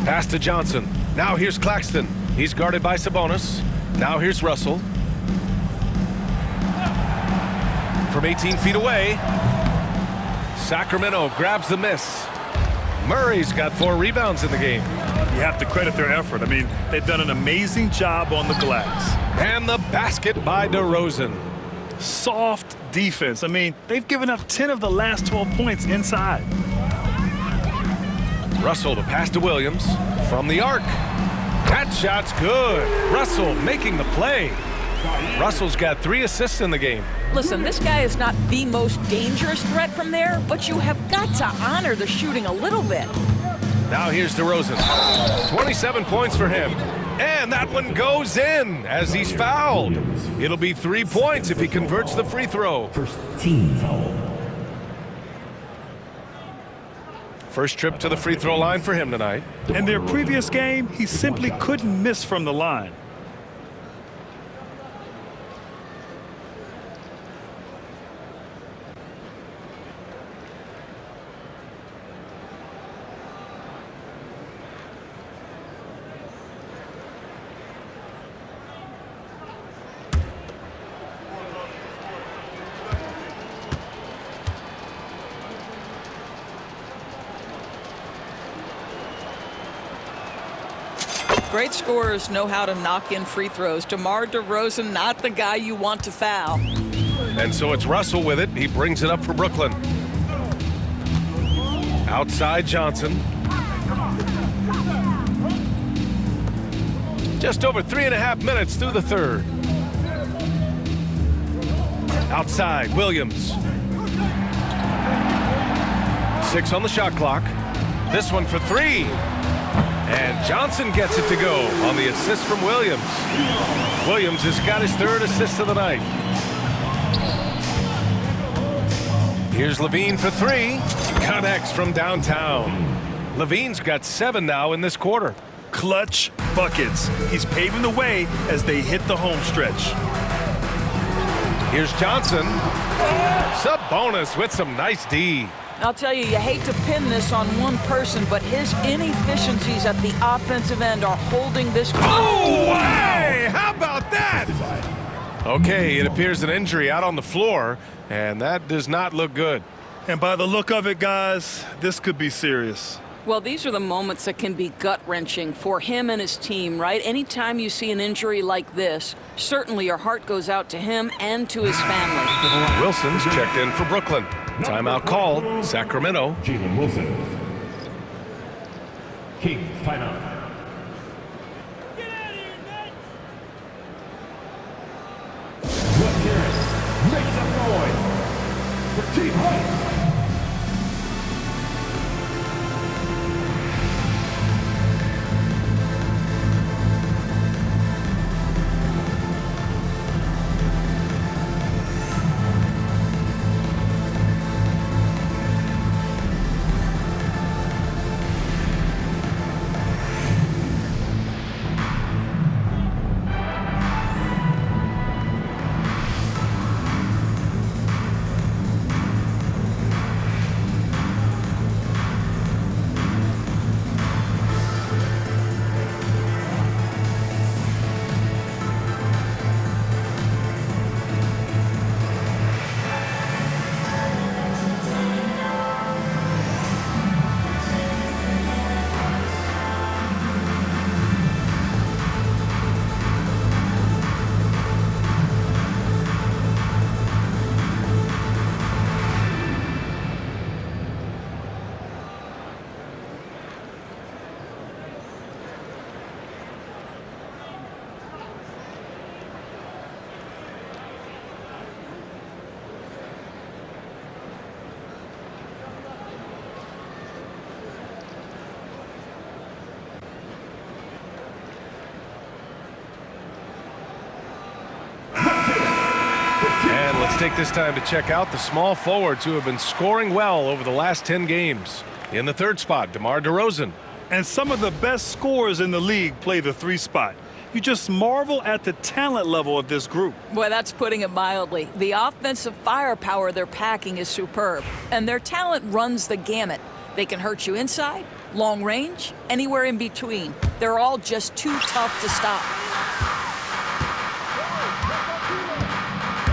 Pass to Johnson. Now here's Claxton. He's guarded by Sabonis. Now here's Russell. From 18 feet away. Sacramento grabs the miss. Murray's got 4 rebounds in the game. You have to credit their effort. I mean, they've done an amazing job on the glass. And the basket by Derozan. Soft defense. I mean, they've given up 10 of the last 12 points inside. Russell to pass to Williams from the arc. That shot's good. Russell making the play. Russell's got 3 assists in the game. Listen, this guy is not the most dangerous threat from there, but you have got to honor the shooting a little bit. Now here's DeRozan. 27 points for him. And that one goes in as he's fouled. It'll be 3 points if he converts the free throw. First team foul. First trip to the free throw line for him tonight. In their previous game, he simply couldn't miss from the line. Great scorers know how to knock in free throws. DeMar DeRozan, not the guy you want to foul. And so it's Russell with it. He brings it up for Brooklyn. Outside Johnson. Just over 3.5 minutes through the third. Outside Williams. 6 on the shot clock. This one for 3. And Johnson gets it to go on the assist from Williams. Williams has got his 3rd assist of the night. Here's Levine for 3. Connects from downtown. Levine's got 7 now in this quarter. Clutch buckets. He's paving the way as they hit the home stretch. Here's Johnson. Sabonis with some nice D. I'll tell you, you hate to pin this on one person, but his inefficiencies at the offensive end are holding this. Oh, hey! How about that? Okay, it appears an injury out on the floor, and that does not look good. And by the look of it, guys, this could be serious. Well, these are the moments that can be gut-wrenching for him and his team, right? Anytime you see an injury like this, certainly your heart goes out to him and to his family. Wilson's checked in for Brooklyn. Timeout called, Sacramento. Jalen Wilson. Kings timeout. Let's hear it. Make some noise for Team Heights. And let's take this time to check out the small forwards who have been scoring well over the last 10 games. In the 3rd spot, DeMar DeRozan. And some of the best scorers in the league play the 3 spot. You just marvel at the talent level of this group. Boy, that's putting it mildly. The offensive firepower they're packing is superb, and their talent runs the gamut. They can hurt you inside, long range, anywhere in between. They're all just too tough to stop.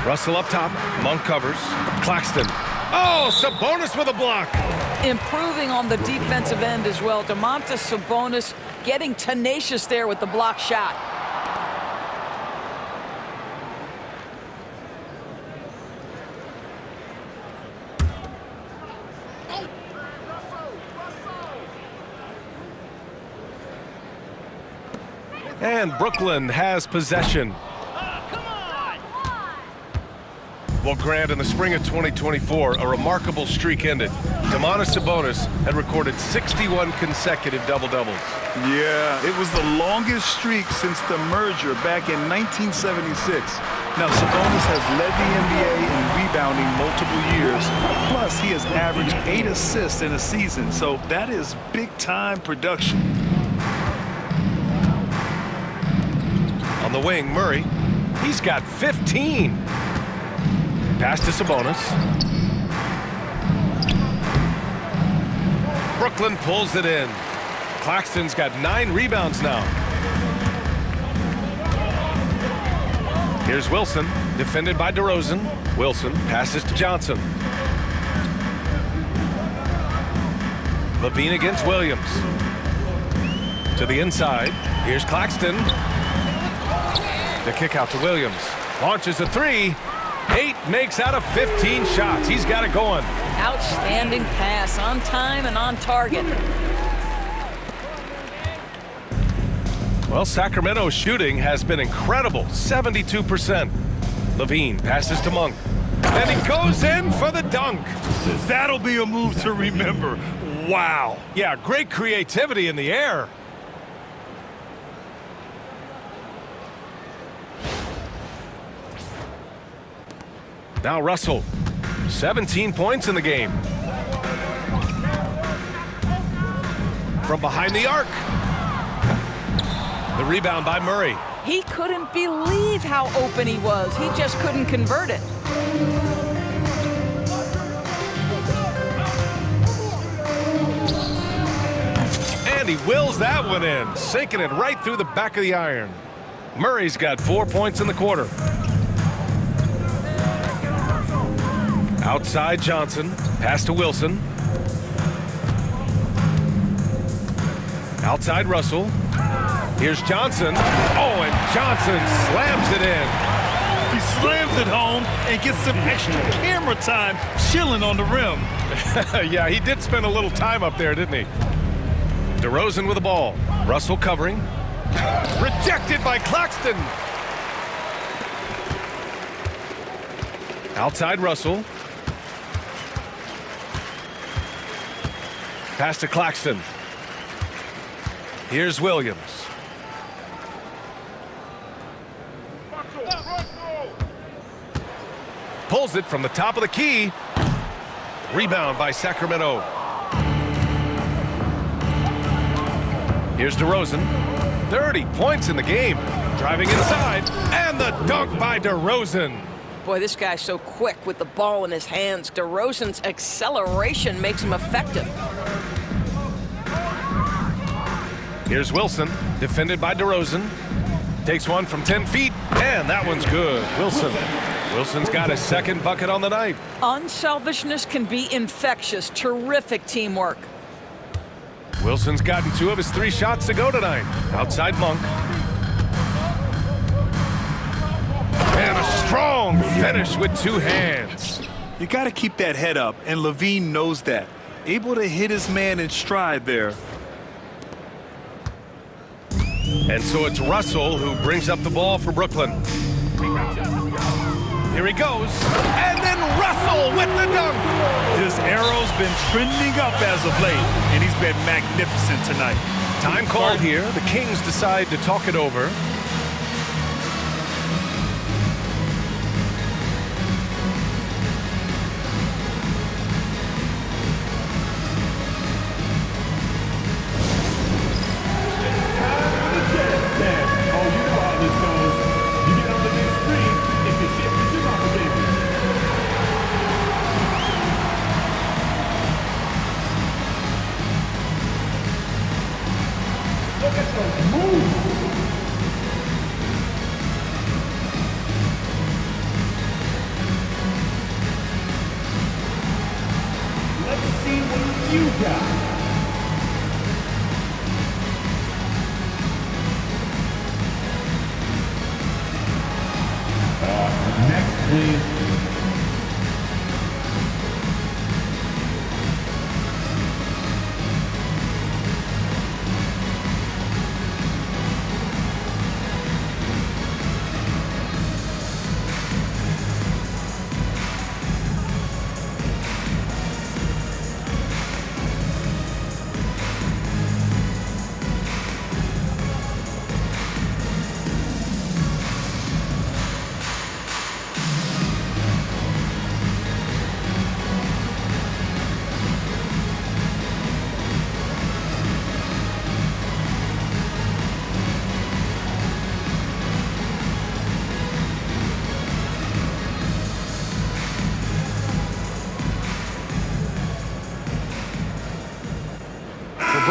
Russell up top. Monk covers. Claxton. Oh, Sabonis with a block. Improving on the defensive end as well. Domantas Sabonis getting tenacious there with the block shot. And Brooklyn has possession. Well, Grant, in the spring of 2024, a remarkable streak ended. Domantas Sabonis had recorded 61 consecutive double-doubles. Yeah, it was the longest streak since the merger back in 1976. Now, Sabonis has led the NBA in rebounding multiple years. Plus, he has averaged 8 assists in a season, so that is big-time production. On the wing, Murray. He's got 15. Pass to Sabonis. Brooklyn pulls it in. Claxton's got 9 rebounds now. Here's Wilson, defended by Derozan. Wilson passes to Johnson. Levine against Williams. To the inside. Here's Claxton. The kick out to Williams. Launches a 3. 8 makes out of 15 shots. He's got it going. Outstanding pass, on time and on target. Well, Sacramento's shooting has been incredible, 72%. Levine passes to Monk. Then he goes in for the dunk. That'll be a move to remember. Wow. Yeah, great creativity in the air. Now Russell, 17 points in the game. From behind the arc. The rebound by Murray. He couldn't believe how open he was. He just couldn't convert it. And he wills that one in, sinking it right through the back of the iron. Murray's got 4 points in the quarter. Outside Johnson, pass to Wilson. Outside Russell. Here's Johnson. Oh, and Johnson slams it in. He slams it home and gets some extra camera time chilling on the rim. Yeah, he did spend a little time up there, didn't he? Derozan with the ball. Russell covering. Rejected by Claxton. Outside Russell. Pass to Claxton. Here's Williams. Pulls it from the top of the key. Rebound by Sacramento. Here's Derozan. 30 points in the game. Driving inside. And the dunk by Derozan. Boy, this guy's so quick with the ball in his hands. DeRozan's acceleration makes him effective. Here's Wilson, defended by Derozan. Takes one from 10 feet, and that one's good. Wilson's got his second bucket on the night. Unselfishness can be infectious. Terrific teamwork. Wilson's gotten 2 of his 3 shots to go tonight. Outside Monk. And a strong finish with 2 hands. You got to keep that head up, and Levine knows that. Able to hit his man in stride there. And so it's Russell who brings up the ball for Brooklyn. Here he goes. And then Russell with the dunk. His arrow's been trending up as of late, and he's been magnificent tonight. Time called here. The Kings decide to talk it over.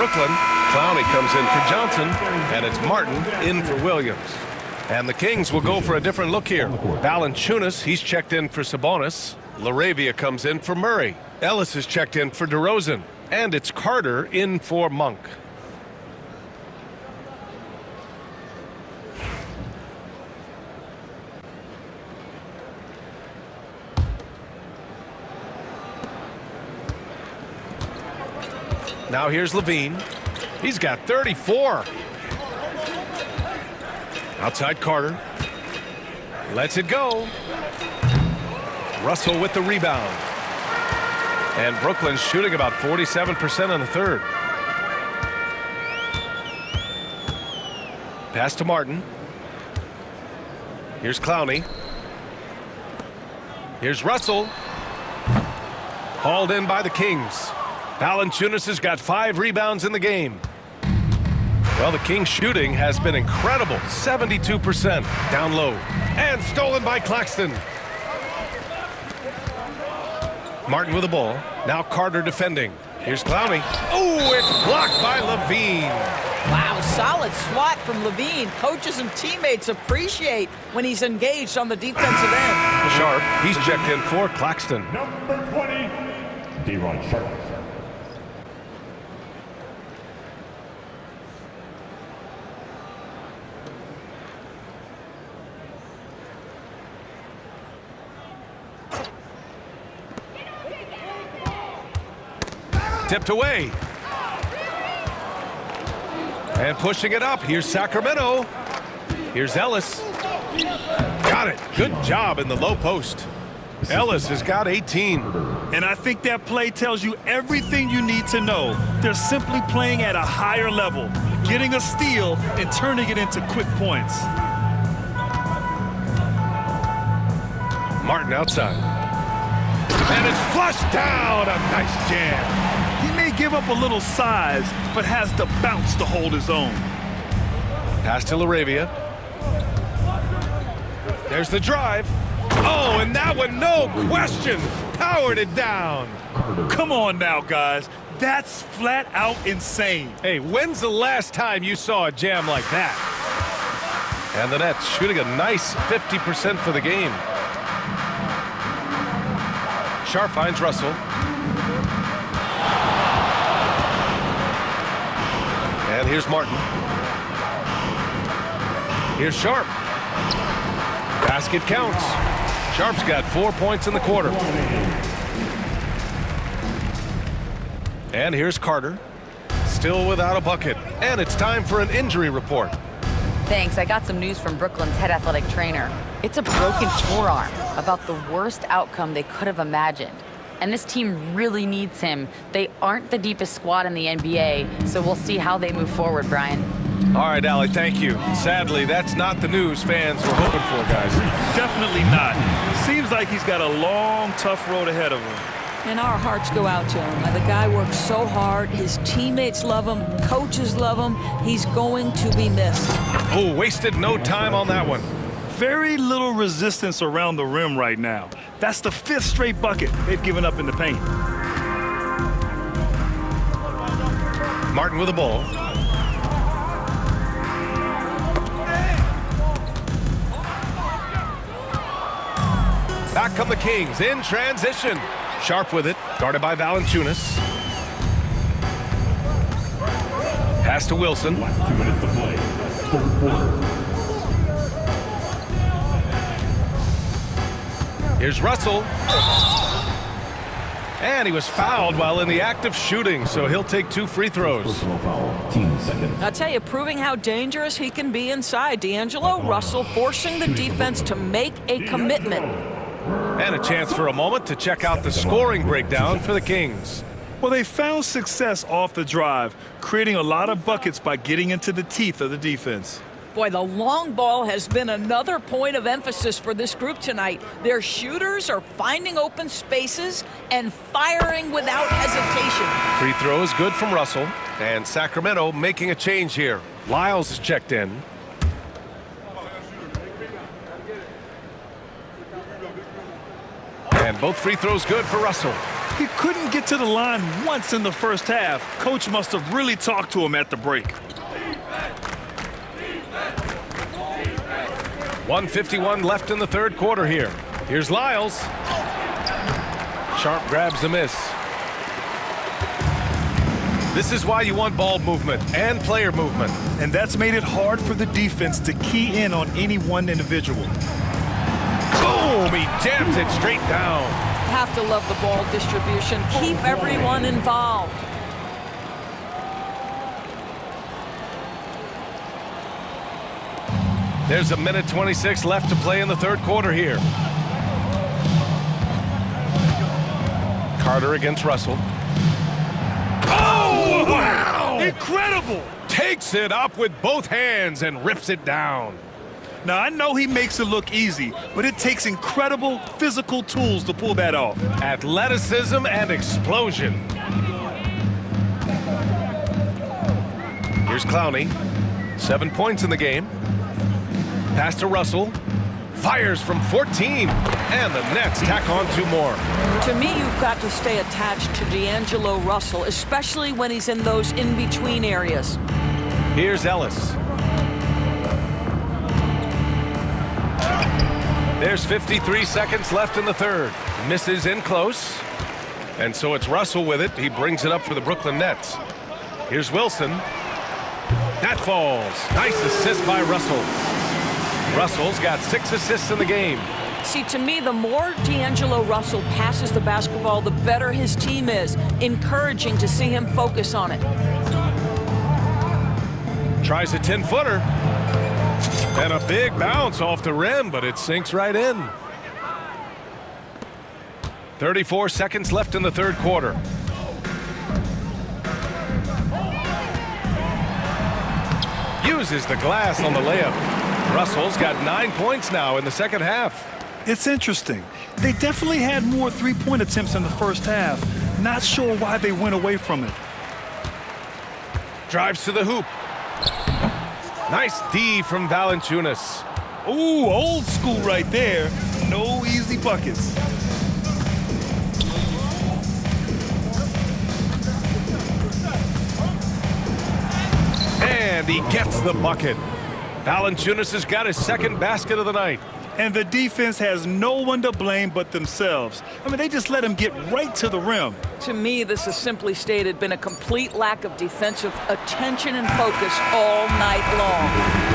Brooklyn. Clowney comes in for Johnson, and it's Martin in for Williams. And the Kings will go for a different look here. Valanciunas, he's checked in for Sabonis. LaRavia comes in for Murray. Ellis is checked in for DeRozan. And it's Carter in for Monk. Now here's Levine. He's got 34. Outside Carter. Lets it go. Russell with the rebound. And Brooklyn's shooting about 47% in the third. Pass to Martin. Here's Clowney. Here's Russell. Hauled in by the Kings. Valanciunas has got 5 rebounds in the game. Well, the Kings shooting has been incredible. 72% down low. And stolen by Claxton. Martin with the ball. Now Carter defending. Here's Clowney. Oh, it's blocked by Levine. Wow, solid swat from Levine. Coaches and teammates appreciate when he's engaged on the defensive end. Sharp, he's checked in for Claxton. Number 20, DeRozan Sharp. Tipped away. And pushing it up. Here's Sacramento. Here's Ellis. Got it. Good job in the low post. Ellis has got 18. And I think that play tells you everything you need to know. They're simply playing at a higher level, getting a steal and turning it into quick points. Martin outside. And it's flushed down. A nice jam. He may give up a little size, but has the bounce to hold his own. Pass to LaRavia. There's the drive. Oh, and that one, no question, powered it down. Come on now, guys. That's flat out insane. Hey, when's the last time you saw a jam like that? And the Nets shooting a nice 50% for the game. Sharp finds Russell. And here's Martin. Here's Sharp. Basket counts. Sharp's got 4 points in the quarter. And here's Carter. Still without a bucket. And it's time for an injury report. Thanks. I got some news from Brooklyn's head athletic trainer. It's a broken forearm, about the worst outcome they could have imagined. And this team really needs him. They aren't the deepest squad in the NBA, so we'll see how they move forward, Brian. All right, Allie, thank you. Sadly, that's not the news fans were hoping for, guys. Definitely not. Seems like he's got a long, tough road ahead of him. And our hearts go out to him. The guy works so hard. His teammates love him. Coaches love him. He's going to be missed. Oh, wasted no time on that one. Very little resistance around the rim right now. That's the 5th straight bucket they've given up in the paint. Martin with the ball. Back come the Kings in transition. Sharp with it, guarded by Valanciunas. Pass to Wilson. Last 2 minutes to play. Third quarter. Here's Russell. And he was fouled while in the act of shooting, so he'll take 2 free throws. Personal foul, 10 seconds. I'll tell you, proving how dangerous he can be inside. D'Angelo Russell forcing the defense to make a commitment. And a chance for a moment to check out the scoring breakdown for the Kings. Well, they found success off the drive, creating a lot of buckets by getting into the teeth of the defense. Boy, the long ball has been another point of emphasis for this group tonight. Their shooters are finding open spaces and firing without hesitation. Free throw is good from Russell. And Sacramento making a change here. Lyles is checked in. And both free throws good for Russell. He couldn't get to the line once in the first half. Coach must have really talked to him at the break. 1:51 left in the third quarter here. Here's Lyles. Sharp grabs the miss. This is why you want ball movement and player movement. And that's made it hard for the defense to key in on any one individual. Boom! He jams it straight down. Have to love the ball distribution. Keep everyone involved. There's 1:26 left to play in the third quarter here. Carter against Russell. Oh, wow! Incredible! Takes it up with both hands and rips it down. Now, I know he makes it look easy, but it takes incredible physical tools to pull that off. Athleticism and explosion. Here's Clowney. 7 points in the game. Pass to Russell. Fires from 14. And the Nets tack on 2 more. To me, you've got to stay attached to D'Angelo Russell, especially when he's in those in-between areas. Here's Ellis. There's 53 seconds left in the third. Misses in close. And so it's Russell with it. He brings it up for the Brooklyn Nets. Here's Wilson. That falls. Nice assist by Russell. Russell's got 6 assists in the game. See, to me, the more D'Angelo Russell passes the basketball, the better his team is. Encouraging to see him focus on it. Tries a 10-footer. And a big bounce off the rim, but it sinks right in. 34 seconds left in the third quarter. Uses the glass on the layup. Russell's got 9 points now in the second half. It's interesting. They definitely had more three-point attempts in the first half. Not sure why they went away from it. Drives to the hoop. Nice D from Valanciunas. Ooh, old school right there. No easy buckets. And he gets the bucket. Valanciunas has got his second basket of the night. And the defense has no one to blame but themselves. I mean, they just let him get right to the rim. To me, this has simply stated been a complete lack of defensive attention and focus all night long.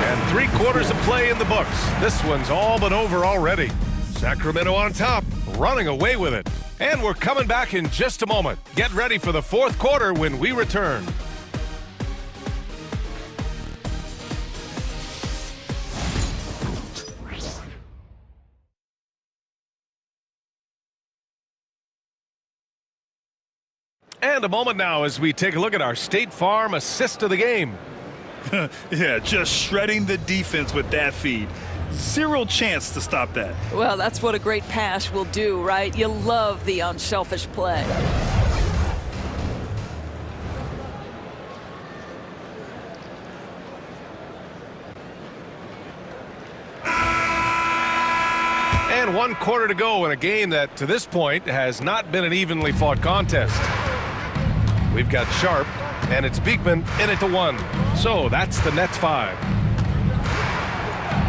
And 3 quarters of play in the books. This one's all but over already. Sacramento on top, running away with it. And we're coming back in just a moment. Get ready for the fourth quarter when we return. And a moment now as we take a look at our State Farm assist of the game. Yeah, just shredding the defense with that feed. Zero chance to stop that. Well, that's what a great pass will do, right? You love the unselfish play. And 1 quarter to go in a game that, to this point, has not been an evenly fought contest. We've got Sharp, and it's Beekman in it to 1. So that's the Nets 5.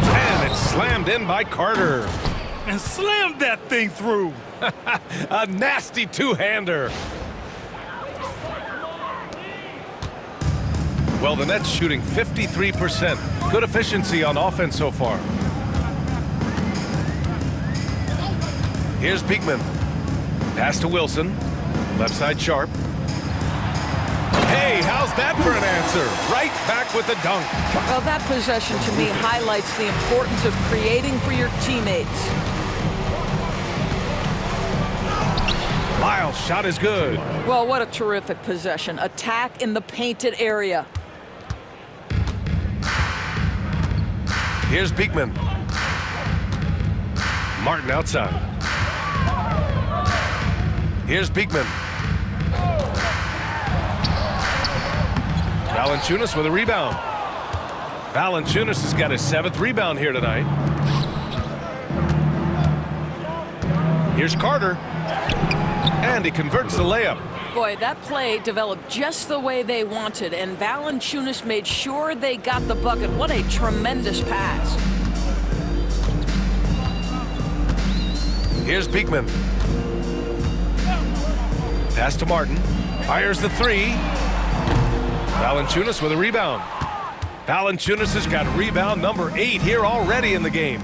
And it's slammed in by Carter. And slammed that thing through. A nasty two-hander. Well, the Nets shooting 53%. Good efficiency on offense so far. Here's Beekman. Pass to Wilson. Left side Sharp. Hey, how's that for an answer? Right back with the dunk. Well, that possession to me highlights the importance of creating for your teammates. Lyles' shot is good. Well, what a terrific possession. Attack in the painted area. Here's Beekman. Martin outside. Here's Beekman. Valanciunas with a rebound. Valanciunas has got his 7th rebound here tonight. Here's Carter. And he converts the layup. Boy, that play developed just the way they wanted, and Valanciunas made sure they got the bucket. What a tremendous pass. Here's Beekman. Pass to Martin. Fires the three. Valanciunas with a rebound. Valanciunas has got rebound number 8 here already in the game.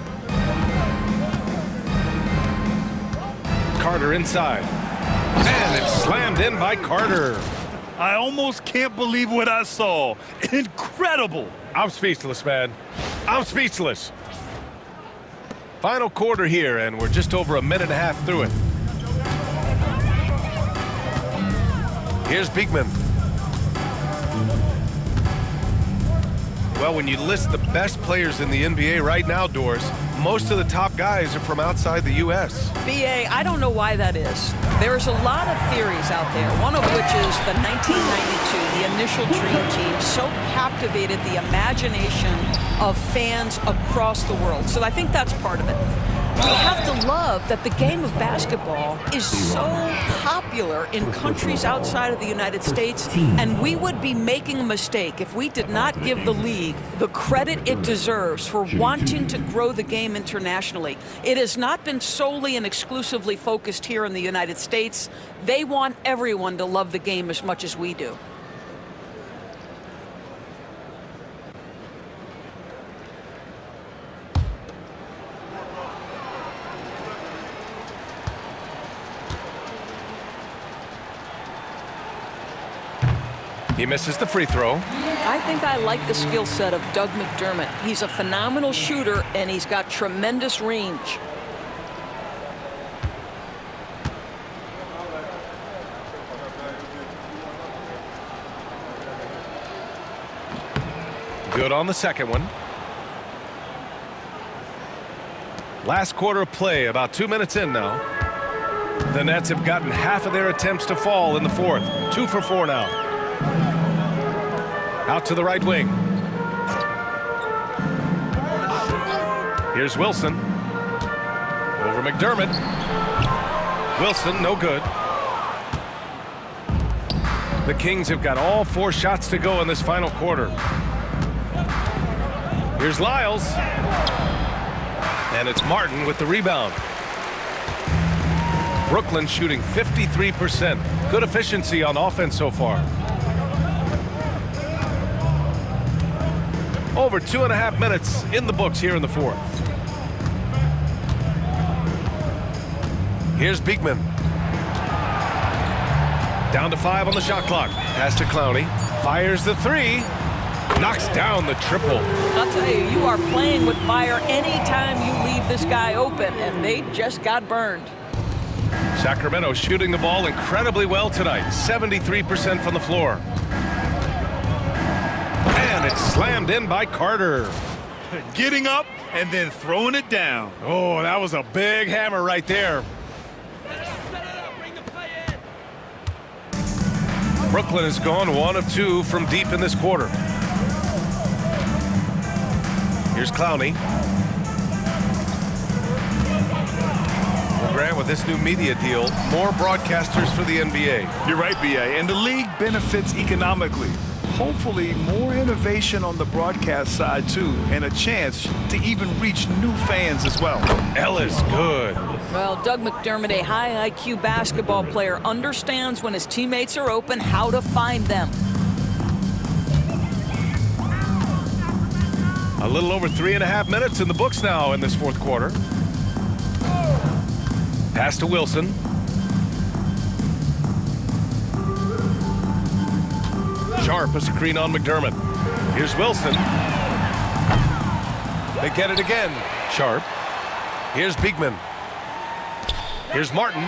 Carter inside. And it's slammed in by Carter. I almost can't believe what I saw. Incredible. I'm speechless, man. I'm speechless. Final quarter here, and we're just over a minute and a half through it. Here's Beekman. Well, when you list the best players in the NBA right now, Doris, most of the top guys are from outside the U.S. BA, I don't know why that is. There's a lot of theories out there, one of which is the 1992, the initial Dream Team, so captivated the imagination of fans across the world. So I think that's part of it. We have to love that the game of basketball is so popular in countries outside of the United States, and we would be making a mistake if we did not give the league the credit it deserves for wanting to grow the game internationally. It has not been solely and exclusively focused here in the United States. They want everyone to love the game as much as we do. He misses the free throw. I think I like the skill set of Doug McDermott. He's a phenomenal shooter, and he's got tremendous range. Good on the second one. Last quarter of play, about 2 minutes in now. The Nets have gotten half of their attempts to fall in the fourth. 2 for 4 now. Out to the right wing. Here's Wilson. Over McDermott. Wilson, no good. The Kings have got all 4 shots to go in this final quarter. Here's Lyles. And it's Martin with the rebound. Brooklyn shooting 53%. Good efficiency on offense so far. Over 2.5 minutes in the books here in the fourth. Here's Beekman. Down to 5 on the shot clock. Pass to Clowney. Fires the 3. Knocks down the triple. I'll tell you, you are playing with fire anytime you leave this guy open, and they just got burned. Sacramento shooting the ball incredibly well tonight. 73% from the floor. And it's slammed in by Carter. Getting up and then throwing it down. Oh, that was a big hammer right there. Brooklyn has gone 1 of 2 from deep in this quarter. Here's Clowney. Well, Grant, with this new media deal, more broadcasters for the NBA. You're right, BA, and the league benefits economically. Hopefully more innovation on the broadcast side too, and a chance to even reach new fans as well. Ellis, good. Well, Doug McDermott, a high IQ basketball player, understands when his teammates are open how to find them. A little over 3.5 minutes in the books now in this fourth quarter. Pass to Wilson. Sharp, a screen on McDermott. Here's Wilson. They get it again. Sharp. Here's Beekman. Here's Martin.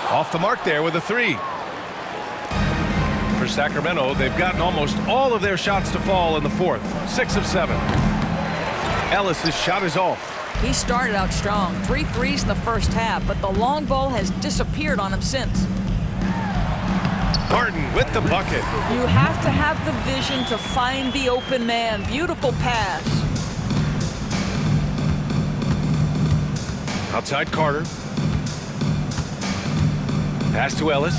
Off the mark there with a 3. For Sacramento, they've gotten almost all of their shots to fall in the fourth. 6 of 7. Ellis' shot is off. He started out strong. 3 threes in the first half, but the long ball has disappeared on him since. Martin with the bucket. You have to have the vision to find the open man. Beautiful pass. Outside Carter. Pass to Ellis.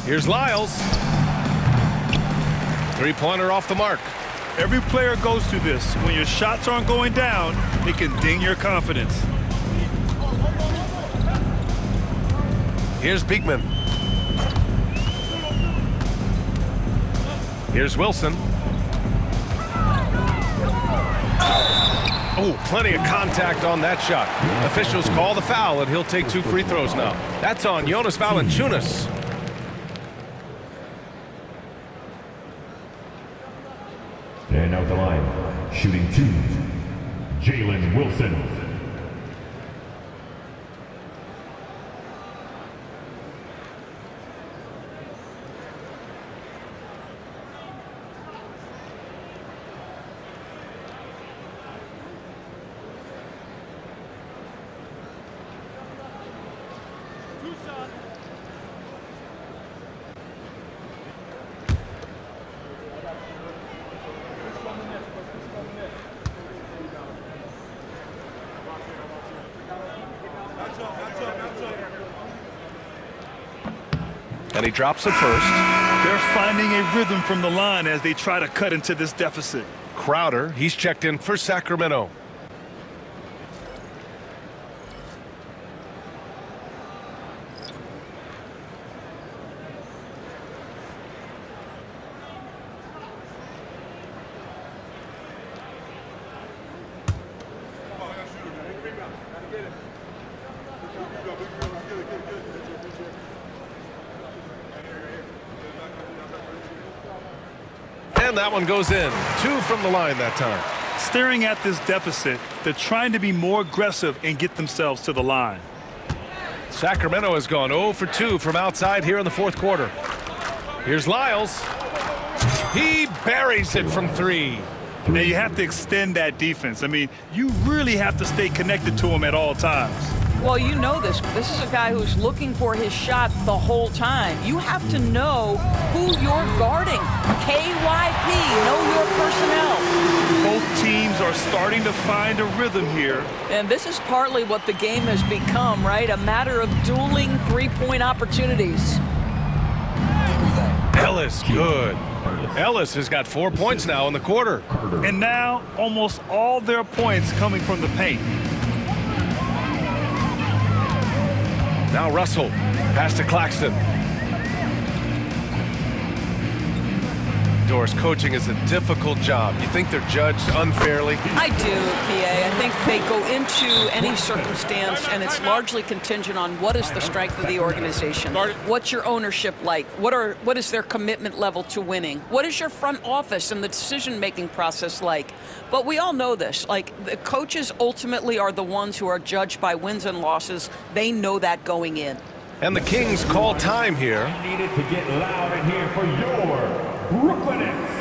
Here's Lyles. Three-pointer off the mark. Every player goes through this. When your shots aren't going down, it can ding your confidence. Here's Beekman. Here's Wilson. Oh, plenty of contact on that shot. Officials call the foul, and he'll take 2 free throws now. That's on Jonas Valanciunas. And out the line, shooting 2, Jalen Wilson. And he drops it first. They're finding a rhythm from the line as they try to cut into this deficit. Crowder, he's checked in for Sacramento. And that one goes in. 2 from the line that time. Staring at this deficit, they're trying to be more aggressive and get themselves to the line. Sacramento has gone 0 for 2 from outside here in the 4th quarter. Here's Lyles. He buries it from 3. Now you have to extend that defense. I mean, you really have to stay connected to him at all times. Well, you know this. This is a guy who's looking for his shot the whole time. You have to know who you're guarding. KYP, know your personnel. Both teams are starting to find a rhythm here. And this is partly what the game has become, right? A matter of dueling three-point opportunities. Ellis, good. Ellis has got 4 points now in the quarter. And now almost all their points coming from the paint. Now Russell, pass to Claxton. Doris, coaching is a difficult job. You think they're judged unfairly? I do, PA. I think they go into any circumstance, and it's largely contingent on what is the strength of the organization. What's your ownership like? What is their commitment level to winning? What is your front office and the decision-making process like? But we all know this. Like, the coaches ultimately are the ones who are judged by wins and losses. They know that going in. And the Kings call time here. You needed to get loud in here for your Brooklyn Nets.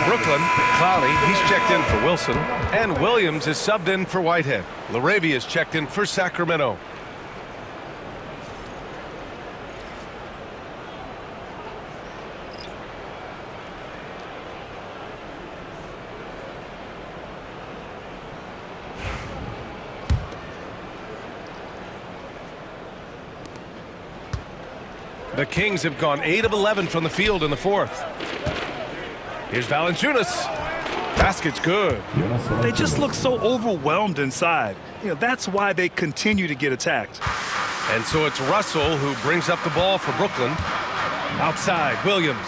Brooklyn, Clowney, he's checked in for Wilson. And Williams is subbed in for Whitehead. LaRavia is checked in for Sacramento. The Kings have gone 8 of 11 from the field in the fourth. Here's Valanciunas. Basket's good. They just look so overwhelmed inside. That's why they continue to get attacked. And so it's Russell who brings up the ball for Brooklyn. Outside, Williams.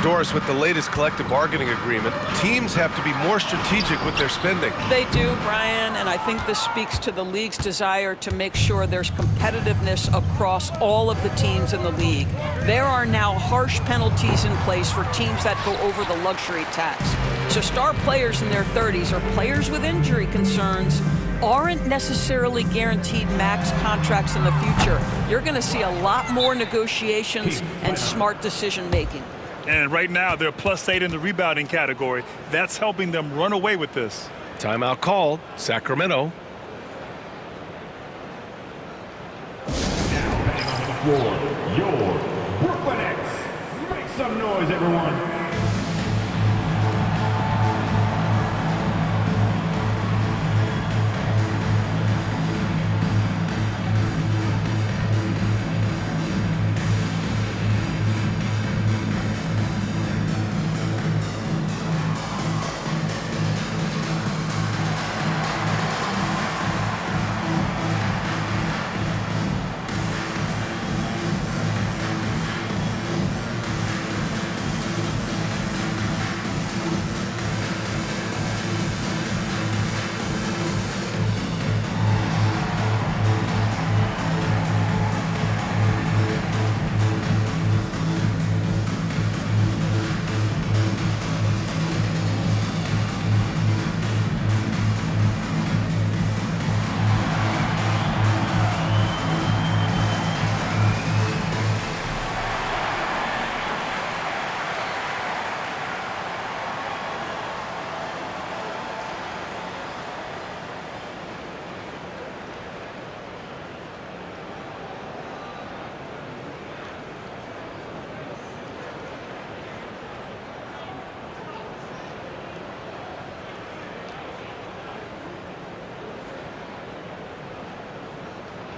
Doris, with the latest collective bargaining agreement, teams have to be more strategic with their spending. They do, Brian, and I think this speaks to the league's desire to make sure there's competitiveness across all of the teams in the league. There are now harsh penalties in place for teams that go over the luxury tax. So star players in their 30s or players with injury concerns aren't necessarily guaranteed max contracts in the future. You're going to see a lot more negotiations and smart decision-making. And right now, they're +8 in the rebounding category. That's helping them run away with this. Timeout called, Sacramento. Your Brooklyn Nets. Make some noise, everyone.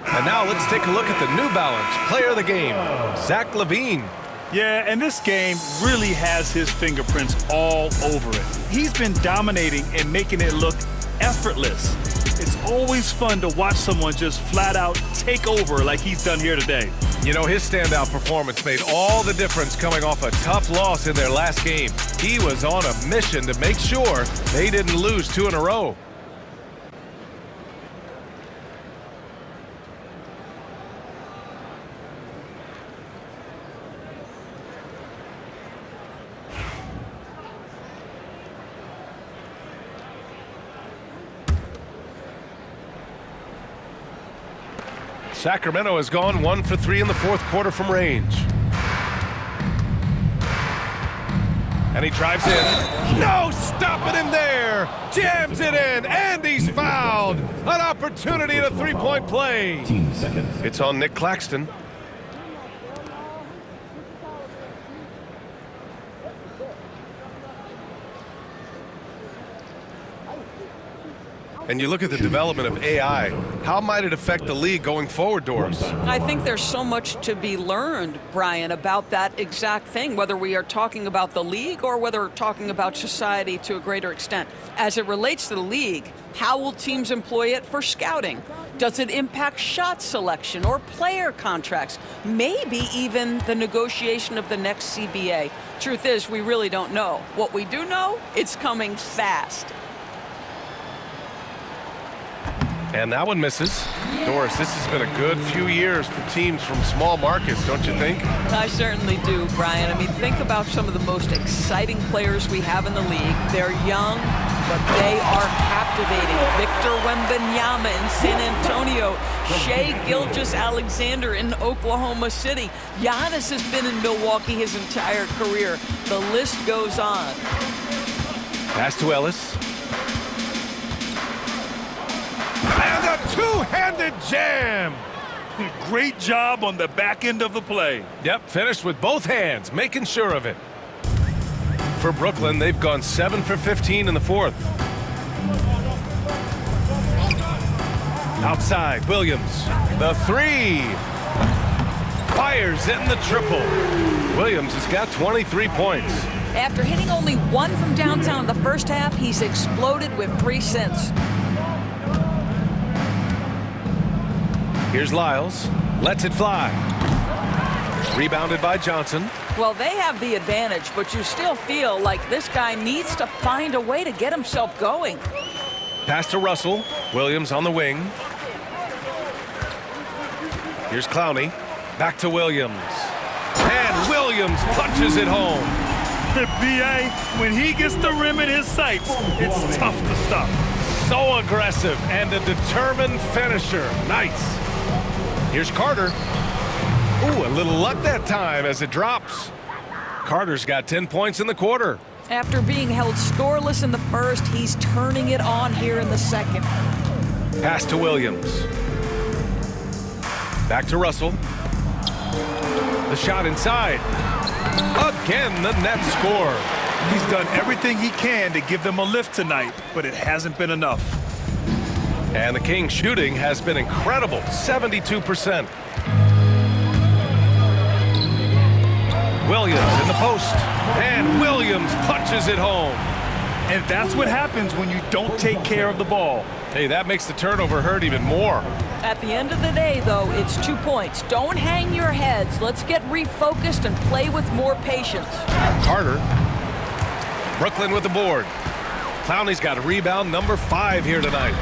And now let's take a look at the New Balance player of the game, Zach LaVine. Yeah, and this game really has his fingerprints all over it. He's been dominating and making it look effortless. It's always fun to watch someone just flat out take over like he's done here today. You know, his standout performance made all the difference coming off a tough loss in their last game. He was on a mission to make sure they didn't lose 2 in a row. Sacramento has gone 1 for 3 in the fourth quarter from range. And he drives in. No stopping him there. Jams it in, and he's fouled. An opportunity at a three-point play. 15 seconds. It's on Nick Claxton. And you look at the development of AI, how might it affect the league going forward, Doris? I think there's so much to be learned, Brian, about that exact thing, whether we are talking about the league or whether we're talking about society to a greater extent. As it relates to the league, how will teams employ it for scouting? Does it impact shot selection or player contracts? Maybe even the negotiation of the next CBA. Truth is, we really don't know. What we do know, it's coming fast. And that one misses. Doris, this has been a good few years for teams from small markets, don't you think? I certainly do, Brian. I mean, think about some of the most exciting players we have in the league. They're young, but they are captivating. Victor Wembanyama in San Antonio, Shai Gilgeous-Alexander in Oklahoma City. Giannis has been in Milwaukee his entire career. The list goes on. Pass to Ellis. And a two-handed jam. Great job on the back end of the play. Yep, finished with both hands, making sure of it. For Brooklyn, they've gone 7 for 15 in the fourth. Outside, Williams. The three. Fires in the triple. Williams has got 23 points. After hitting only one from downtown in the first half, he's exploded with 3 since. Here's Lyles. Lets it fly. Rebounded by Johnson. Well, they have the advantage, but you still feel like this guy needs to find a way to get himself going. Pass to Russell. Williams on the wing. Here's Clowney. Back to Williams. And Williams punches it home. B.A., when he gets the rim in his sights, it's tough to stop. So aggressive and a determined finisher. Nice. Here's Carter. Ooh, a little luck that time as it drops. Carter's got 10 points in the quarter. After being held scoreless in the first, he's turning it on here in the second. Pass to Williams. Back to Russell. The shot inside. Again, the net score. He's done everything he can to give them a lift tonight, but it hasn't been enough. And the Kings shooting has been incredible, 72%. Williams in the post, and Williams punches it home. And that's what happens when you don't take care of the ball. Hey, that makes the turnover hurt even more. At the end of the day, though, it's 2 points. Don't hang your heads. Let's get refocused and play with more patience. Carter. Brooklyn with the board. Clowney's got rebound number 5 here tonight.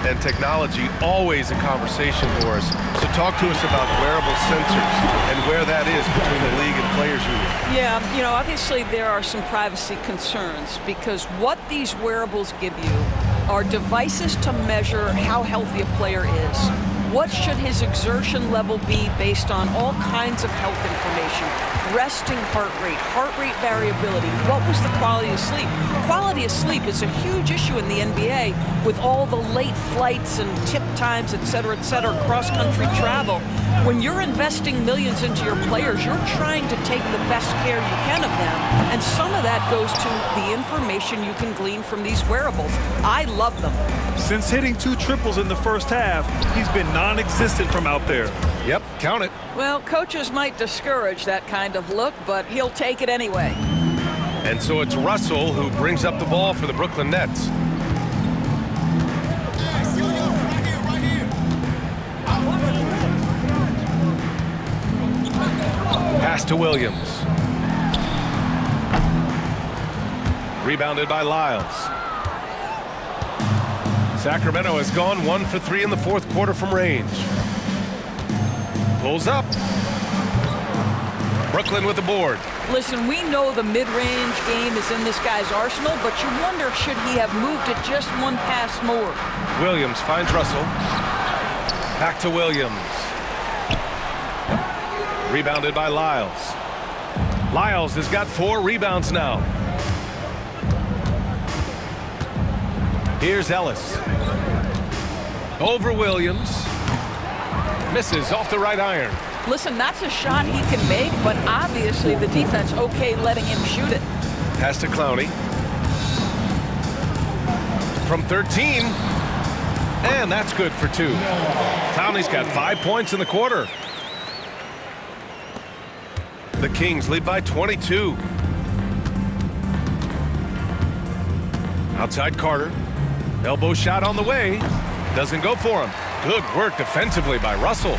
And technology, always a conversation for us. So talk to us about wearable sensors and where that is between the league and players' union. Yeah, you know, obviously there are some privacy concerns because what these wearables give you are devices to measure how healthy a player is. What should his exertion level be based on all kinds of health information? Resting heart rate variability. What was the quality of sleep? Quality of sleep is a huge issue in the NBA with all the late flights and tip times, et cetera, cross-country travel. When you're investing millions into your players, you're trying to take the best care you can of them. And some of that goes to the information you can glean from these wearables. I love them. Since hitting 2 triples in the first half, he's been non-existent from out there. Yep, count it. Well, coaches might discourage that kind of look, but he'll take it anyway. And so it's Russell who brings up the ball for the Brooklyn Nets. Pass to Williams. Rebounded by Lyles. Sacramento has gone 1 for 3 in the fourth quarter from range. Pulls up. Brooklyn with the board. Listen, we know the mid-range game is in this guy's arsenal, but you wonder should he have moved it just one pass more. Williams finds Russell. Back to Williams. Rebounded by Lyles. Lyles has got 4 rebounds now. Here's Ellis. Over Williams. Misses off the right iron. Listen, that's a shot he can make, but obviously the defense okay letting him shoot it. Pass to Clowney. From 13. And that's good for 2. Clowney's got 5 points in the quarter. The Kings lead by 22. Outside Carter. Elbow shot on the way. Doesn't go for him. Good work defensively by Russell.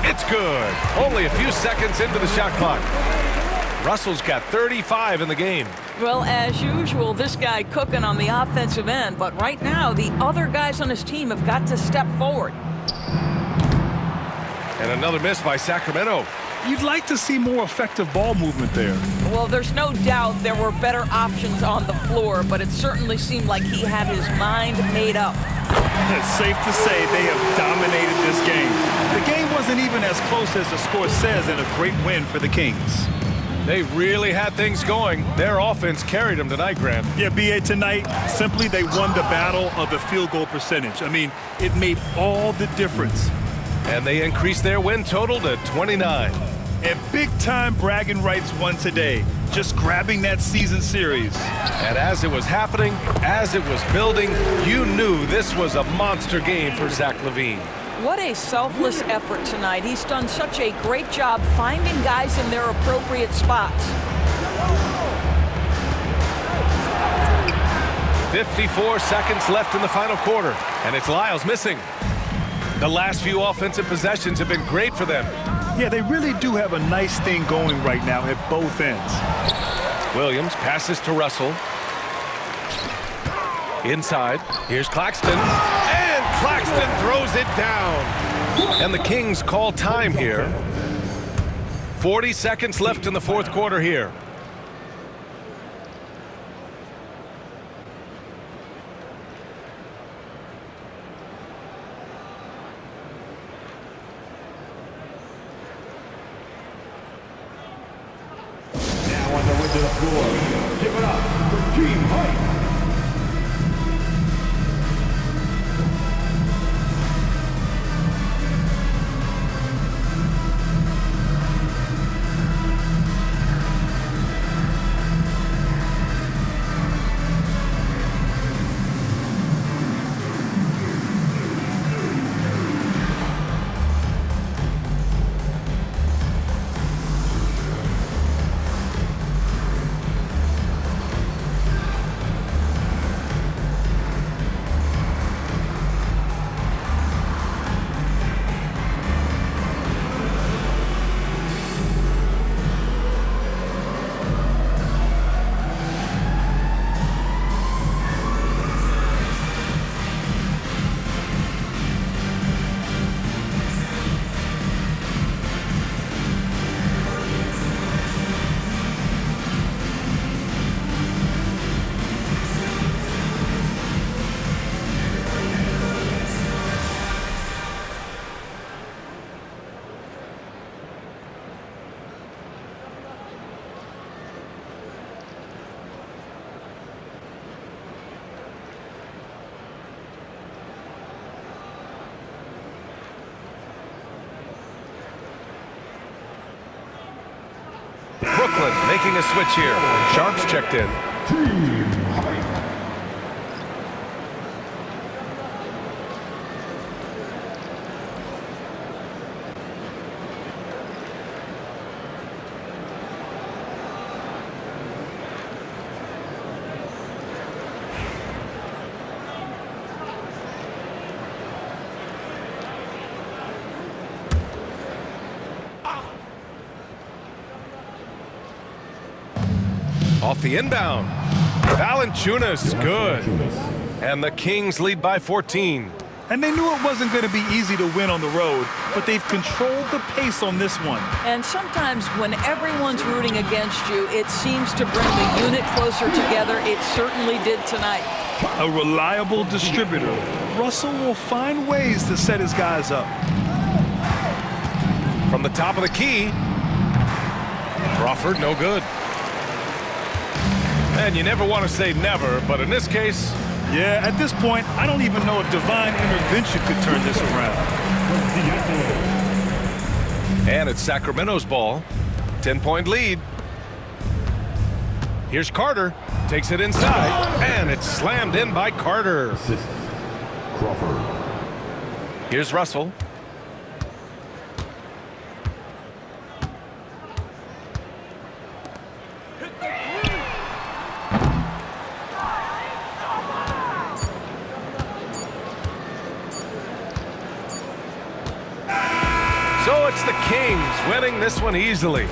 It's good. Only a few seconds into the shot clock. Russell's got 35 in the game. Well, as usual, this guy cooking on the offensive end, but right now the other guys on his team have got to step forward. And another miss by Sacramento. You'd like to see more effective ball movement there. Well, there's no doubt there were better options on the floor, but it certainly seemed like he had his mind made up. It's safe to say they have dominated this game. The game wasn't even as close as the score says, and a great win for the Kings. They really had things going. Their offense carried them tonight, Grant. Yeah, B.A., tonight, simply they won the battle of the field goal percentage. I mean, it made all the difference. And they increased their win total to 29. And big-time bragging rights won today. just grabbing that season series. And as it was happening, as it was building, you knew this was a monster game for Zach LaVine. What a selfless effort tonight. He's done such a great job finding guys in their appropriate spots. 54 seconds left in the final quarter, and it's Lyles missing. The last few offensive possessions have been great for them. Yeah, they really do have a nice thing going right now at both ends. Williams passes to Russell. Inside, here's Claxton. And Claxton throws it down. And the Kings call time here. 40 seconds left in the fourth quarter here. To the floor. Give it up for Team Height. Brooklyn making a switch here. Sharps checked in. Team Height. Off the inbound. Valanciunas, good. And the Kings lead by 14. And they knew it wasn't going to be easy to win on the road, but they've controlled the pace on this one. And sometimes when everyone's rooting against you, it seems to bring the unit closer together. It certainly did tonight. A reliable distributor. Russell will find ways to set his guys up. From the top of the key. Crawford, no good. And you never want to say never, but in this case... Yeah, at this point, I don't even know if divine intervention could turn this around. And it's Sacramento's ball. 10-point lead. Here's Carter. Takes it inside. And it's slammed in by Carter. Assist. Crawford. Here's Russell. So it's the Kings winning this one easily.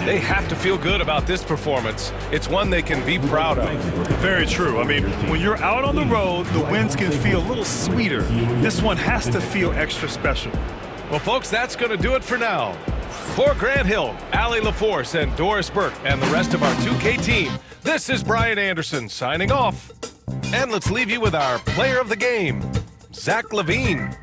They have to feel good about this performance. It's one they can be proud of. Very true. I mean, when you're out on the road, the wins can feel a little sweeter. This one has to feel extra special. Well, folks, that's going to do it for now. For Grant Hill, Allie LaForce, and Doris Burke, and the rest of our 2K team, this is Brian Anderson signing off. And let's leave you with our player of the game, Zach LaVine.